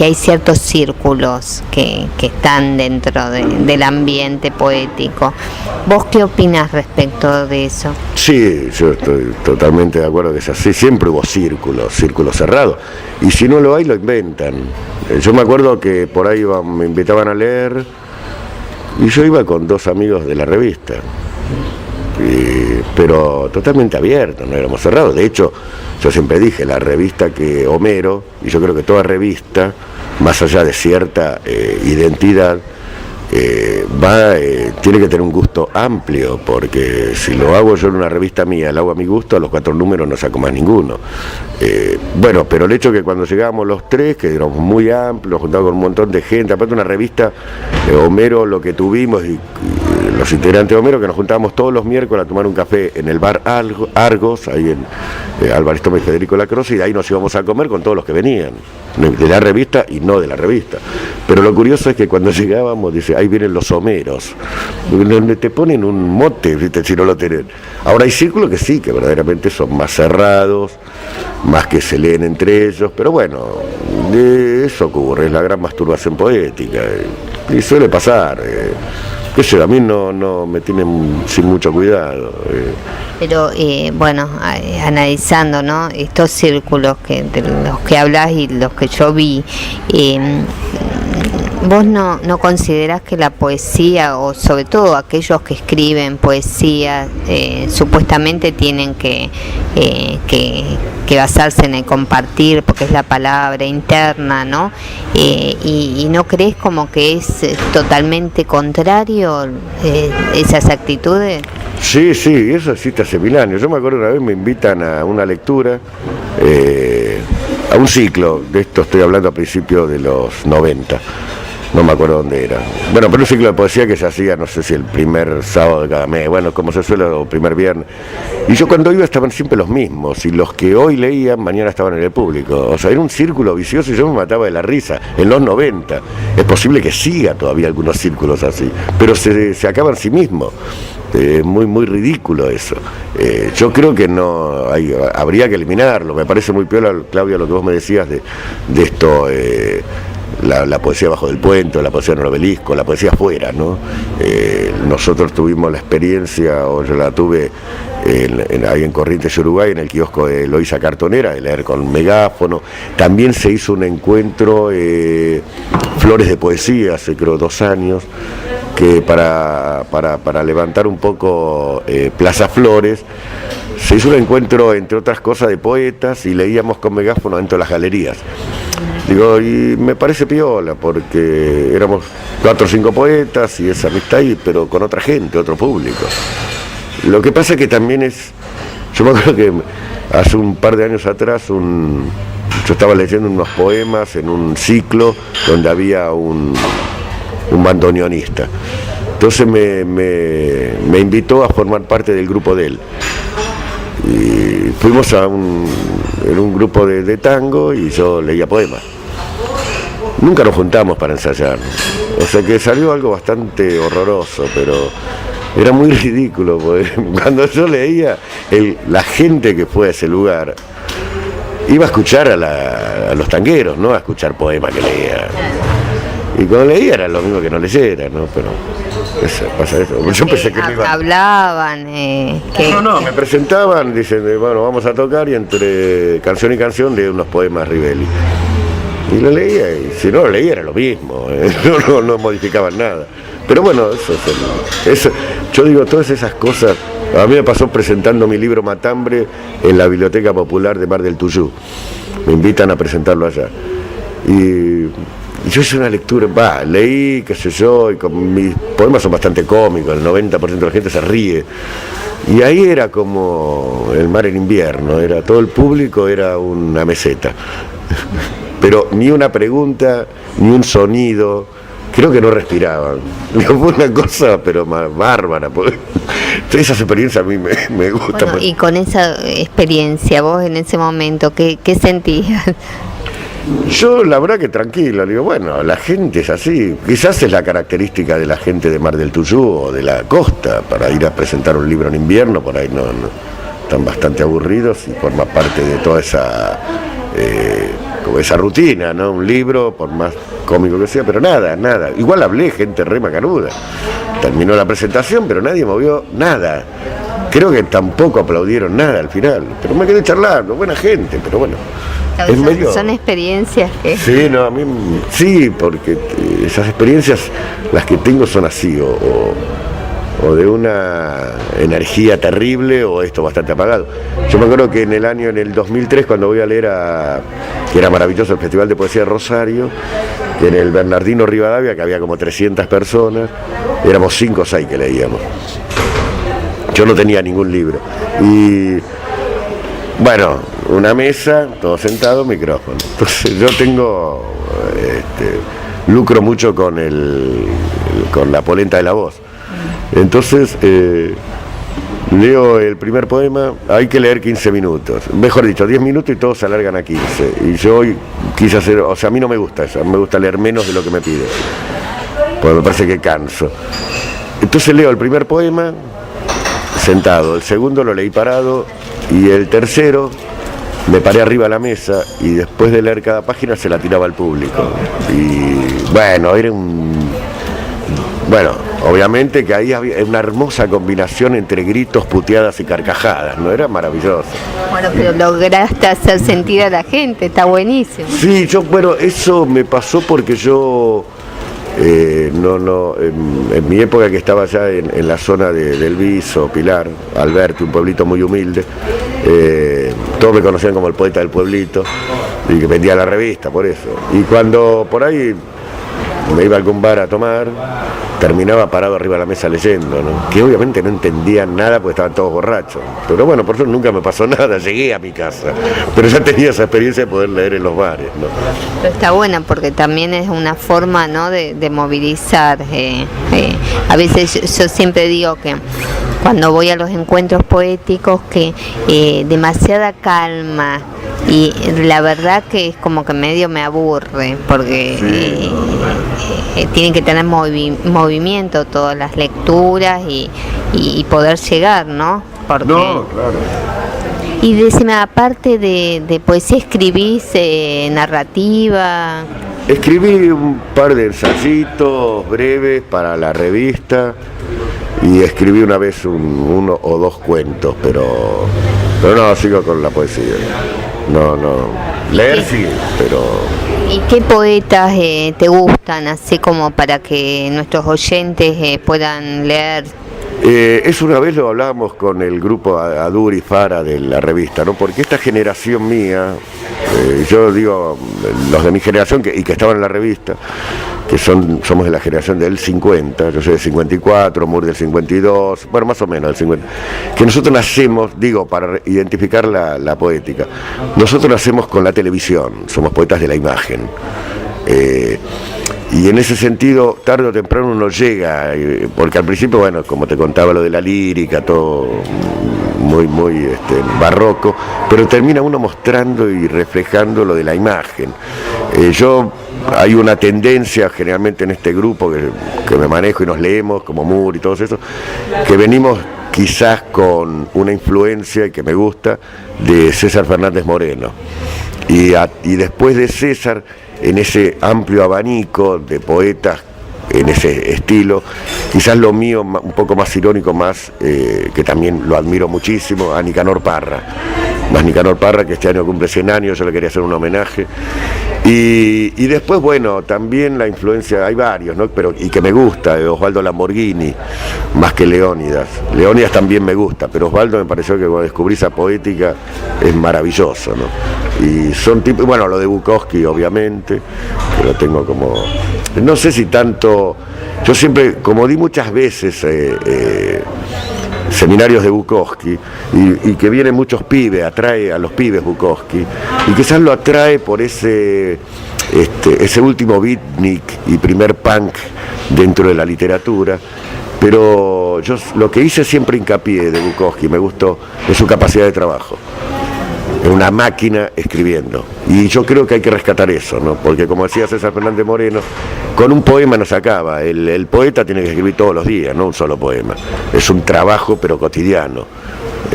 hay ciertos círculos que están dentro del ambiente poético. ¿Vos qué opinás respecto de eso? Sí, yo estoy totalmente de acuerdo que es así. Siempre hubo círculos cerrados, y si no lo hay, lo inventan. Yo me acuerdo que por ahí me invitaban a leer y yo iba con 2 amigos de la revista, pero totalmente abierto, no éramos cerrados. De hecho, yo siempre dije, la revista que Homero, y yo creo que toda revista, más allá de cierta identidad, tiene que tener un gusto amplio, porque si lo hago yo en una revista mía, lo hago a mi gusto, a los 4 números no saco más ninguno. Bueno, pero el hecho que cuando llegábamos los 3, que éramos muy amplios, nos juntábamos con un montón de gente, aparte una revista, Homero, lo que tuvimos, y los integrantes de Homero, que nos juntábamos todos los miércoles a tomar un café en el bar Argos, ahí en Álvarez Thomas y Federico Lacroze, y de ahí nos íbamos a comer con todos los que venían, de la revista y no de la revista. Pero lo curioso es que cuando llegábamos, dice, ahí vienen los Homeros, donde te ponen un mote, ¿viste? Si no lo tienen. Ahora hay círculos que sí, que verdaderamente son más cerrados, más que se leen entre ellos, pero bueno, eso ocurre, es la gran masturbación poética, y suele pasar. Qué sé, a mí no me tienen sin mucho cuidado. Pero bueno, analizando, ¿no? Estos círculos de los que hablas y los que yo vi, ¿vos no considerás que la poesía, o sobre todo aquellos que escriben poesía, supuestamente tienen que basarse en el compartir, porque es la palabra interna, ¿no? Y ¿no crees como que es totalmente contrario esas actitudes? Sí, eso existe hace 1000 años. Yo me acuerdo una vez me invitan a una lectura, a un ciclo, de esto estoy hablando a principios de los 90. No me acuerdo dónde era. Bueno, pero un ciclo de poesía que se hacía, no sé si el primer sábado de cada mes, bueno, como se suele, o primer viernes. Y yo cuando iba estaban siempre los mismos, y los que hoy leían, mañana estaban en el público. O sea, era un círculo vicioso y yo me mataba de la risa. En los 90, es posible que siga todavía algunos círculos así, pero se acaban en sí mismos. Muy ridículo eso. Yo creo que habría que eliminarlo. Me parece muy piola, Claudia, lo que vos me decías de esto, la poesía bajo del puente, la poesía en el obelisco, la poesía afuera, ¿no? Nosotros tuvimos la experiencia, o yo la tuve ahí en Corrientes, Uruguay, en el kiosco de Eloísa Cartonera, de leer con megáfono. También se hizo un encuentro, Flores de Poesía, hace creo 2 años, que para levantar un poco Plaza Flores, se hizo un encuentro, entre otras cosas, de poetas, y leíamos con megáfono dentro de las galerías. Digo, y me parece piola, porque éramos 4 o 5 poetas y esa amistad, pero con otra gente, otro público. Lo que pasa es que también yo me acuerdo que hace un par de años atrás, yo estaba leyendo unos poemas en un ciclo donde había un bandoneonista. Entonces me invitó a formar parte del grupo de él. Y fuimos en un grupo de tango, y yo leía poemas. Nunca nos juntamos para ensayar, o sea que salió algo bastante horroroso, pero era muy ridículo, porque cuando yo leía, la gente que fue a ese lugar iba a escuchar a los tangueros, no a escuchar poemas que leía. Y cuando leía era lo mismo que no leyera, ¿no? Pero Pasa eso. Yo pensé que me iban... Hablaban, No, me presentaban, dicen, bueno, vamos a tocar, y entre canción y canción leí unos poemas Rivelli. Y lo leía, y si no lo leía era lo mismo, no modificaban nada. Pero bueno, eso, yo digo, todas esas cosas. A mí me pasó presentando mi libro Matambre en la Biblioteca Popular de Mar del Tuyú. Me invitan a presentarlo allá. Y yo hice una lectura, leí, qué sé yo, y con mis poemas son bastante cómicos, el 90% de la gente se ríe. Y ahí era como el mar en invierno, era todo el público, era una meseta. Pero ni una pregunta, ni un sonido, creo que no respiraban. Fue una cosa, pero más bárbara. Esas experiencias a mí me gustan. Bueno, y con esa experiencia, vos en ese momento, ¿qué sentías? Yo la verdad que tranquilo, digo, bueno, la gente es así, quizás es la característica de la gente de Mar del Tuyú o de la costa, para ir a presentar un libro en invierno, por ahí no están bastante aburridos y forma parte de toda esa, como esa rutina, ¿no? Un libro, por más cómico que sea, pero nada, igual hablé, gente re macanuda, terminó la presentación, pero nadie movió nada. Creo que tampoco aplaudieron nada al final, pero me quedé charlando, buena gente, pero bueno. Son experiencias que... Sí, no, a mí sí, porque esas experiencias, las que tengo son así, o de una energía terrible, o esto bastante apagado. Yo me acuerdo que en el 2003, cuando voy a leer que era maravilloso el Festival de Poesía de Rosario, que en el Bernardino Rivadavia, que había como 300 personas, éramos 5 o 6 que leíamos. Yo no tenía ningún libro. Y bueno, una mesa, todos sentados, micrófono. Entonces yo lucro mucho con la polenta de la voz. Entonces leo el primer poema, hay que leer 15 minutos, mejor dicho, 10 minutos y todos se alargan a 15. Y yo hoy quise hacer, o sea, a mí no me gusta eso, me gusta leer menos de lo que me pide, porque me parece que canso. Entonces leo el primer poema sentado, el segundo lo leí parado, y el tercero me paré arriba de la mesa y después de leer cada página se la tiraba al público. Y bueno, obviamente que ahí había una hermosa combinación entre gritos, puteadas y carcajadas, ¿no? Era maravilloso. Bueno, pero lograste hacer sentir a la gente, está buenísimo. Sí, eso me pasó porque yo... en mi época, que estaba allá en la zona del Viso, Pilar, Alberti, un pueblito muy humilde, todos me conocían como el poeta del pueblito, y que vendía la revista, por eso. Y cuando por ahí me iba a algún bar a tomar, terminaba parado arriba de la mesa leyendo, ¿no? Que obviamente no entendía nada porque estaban todos borrachos. Pero bueno, por eso nunca me pasó nada, llegué a mi casa. Pero ya tenía esa experiencia de poder leer en los bares, ¿no? Pero está buena porque también es una forma, ¿no?, de movilizar. A veces yo siempre digo que cuando voy a los encuentros poéticos que demasiada calma, y la verdad que es como que medio me aburre porque tienen que tener movimiento todas las lecturas y poder llegar, ¿no? Porque... No, claro. Y decime, aparte de poesía, ¿escribís narrativa? Escribí un par de ensayitos breves para la revista y escribí una vez uno o dos cuentos, pero no, sigo con la poesía. No, leer sí, pero... ¿Y qué poetas te gustan, así como para que nuestros oyentes puedan leer? Una vez lo hablábamos con el grupo Adur y Fara de la revista, ¿no? Porque esta generación mía, yo digo, los de mi generación y que estaban en la revista, que somos de la generación del 50, yo soy del 54, Moore del 52, bueno, más o menos del 50, que nosotros nacemos, digo, para identificar la poética, nosotros nacemos con la televisión, somos poetas de la imagen. Y en ese sentido, tarde o temprano uno llega, porque al principio, bueno, como te contaba lo de la lírica, todo muy barroco, pero termina uno mostrando y reflejando lo de la imagen. Hay una tendencia generalmente en este grupo que me manejo y nos leemos, como Moore y todos esos, que venimos quizás con una influencia que me gusta de César Fernández Moreno. Y después de César, en ese amplio abanico de poetas en ese estilo. Quizás lo mío un poco más irónico, más que también lo admiro muchísimo, a Nicanor Parra. Más Nicanor Parra, que este año cumple 100 años, yo le quería hacer un homenaje. Y después, bueno, también la influencia, hay varios, ¿no? Y que me gusta, Osvaldo Lamborghini, más que Leónidas. Leónidas también me gusta, pero Osvaldo me pareció que cuando descubrí esa poética es maravilloso, ¿no? Y son tipos, bueno, lo de Bukowski, obviamente, que lo tengo como, no sé si tanto, yo siempre, como di muchas veces seminarios de Bukowski, y que vienen muchos pibes, atrae a los pibes Bukowski, y quizás lo atrae por ese último beatnik y primer punk dentro de la literatura, pero yo lo que hice siempre hincapié de Bukowski, me gustó, es su capacidad de trabajo. Es una máquina escribiendo, y yo creo que hay que rescatar eso, ¿no? Porque como decía César Fernández Moreno, con un poema no se acaba, el poeta tiene que escribir todos los días, no un solo poema, es un trabajo pero cotidiano,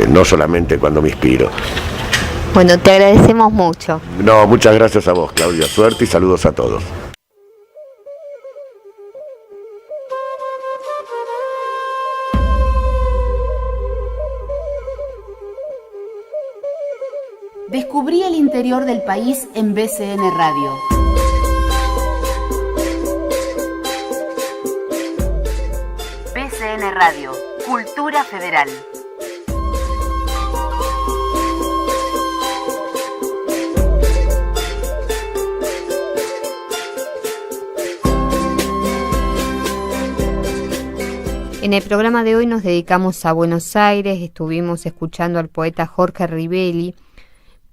no solamente cuando me inspiro. Bueno, te agradecemos mucho. No, muchas gracias a vos, Claudia, suerte y saludos a todos. Descubrí el interior del país en BCN Radio. BCN Radio, Cultura Federal. En el programa de hoy nos dedicamos a Buenos Aires, estuvimos escuchando al poeta Jorge Rivelli.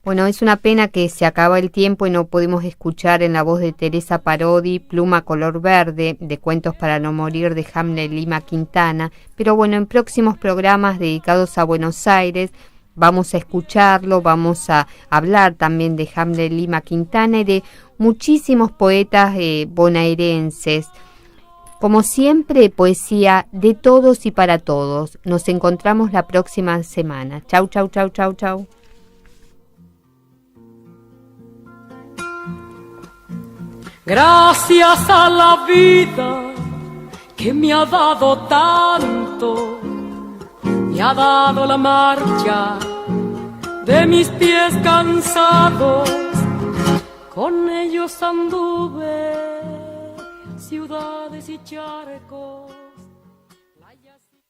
Bueno, es una pena que se acaba el tiempo y no pudimos escuchar en la voz de Teresa Parodi, Pluma color verde, de Cuentos para no morir de Hamlet Lima Quintana, pero bueno, en próximos programas dedicados a Buenos Aires vamos a escucharlo, vamos a hablar también de Hamlet Lima Quintana y de muchísimos poetas bonaerenses. Como siempre, poesía de todos y para todos. Nos encontramos la próxima semana. Chau, chau, chau, chau, chau. Gracias a la vida que me ha dado tanto, me ha dado la marcha de mis pies cansados, con ellos anduve ciudades y charcos.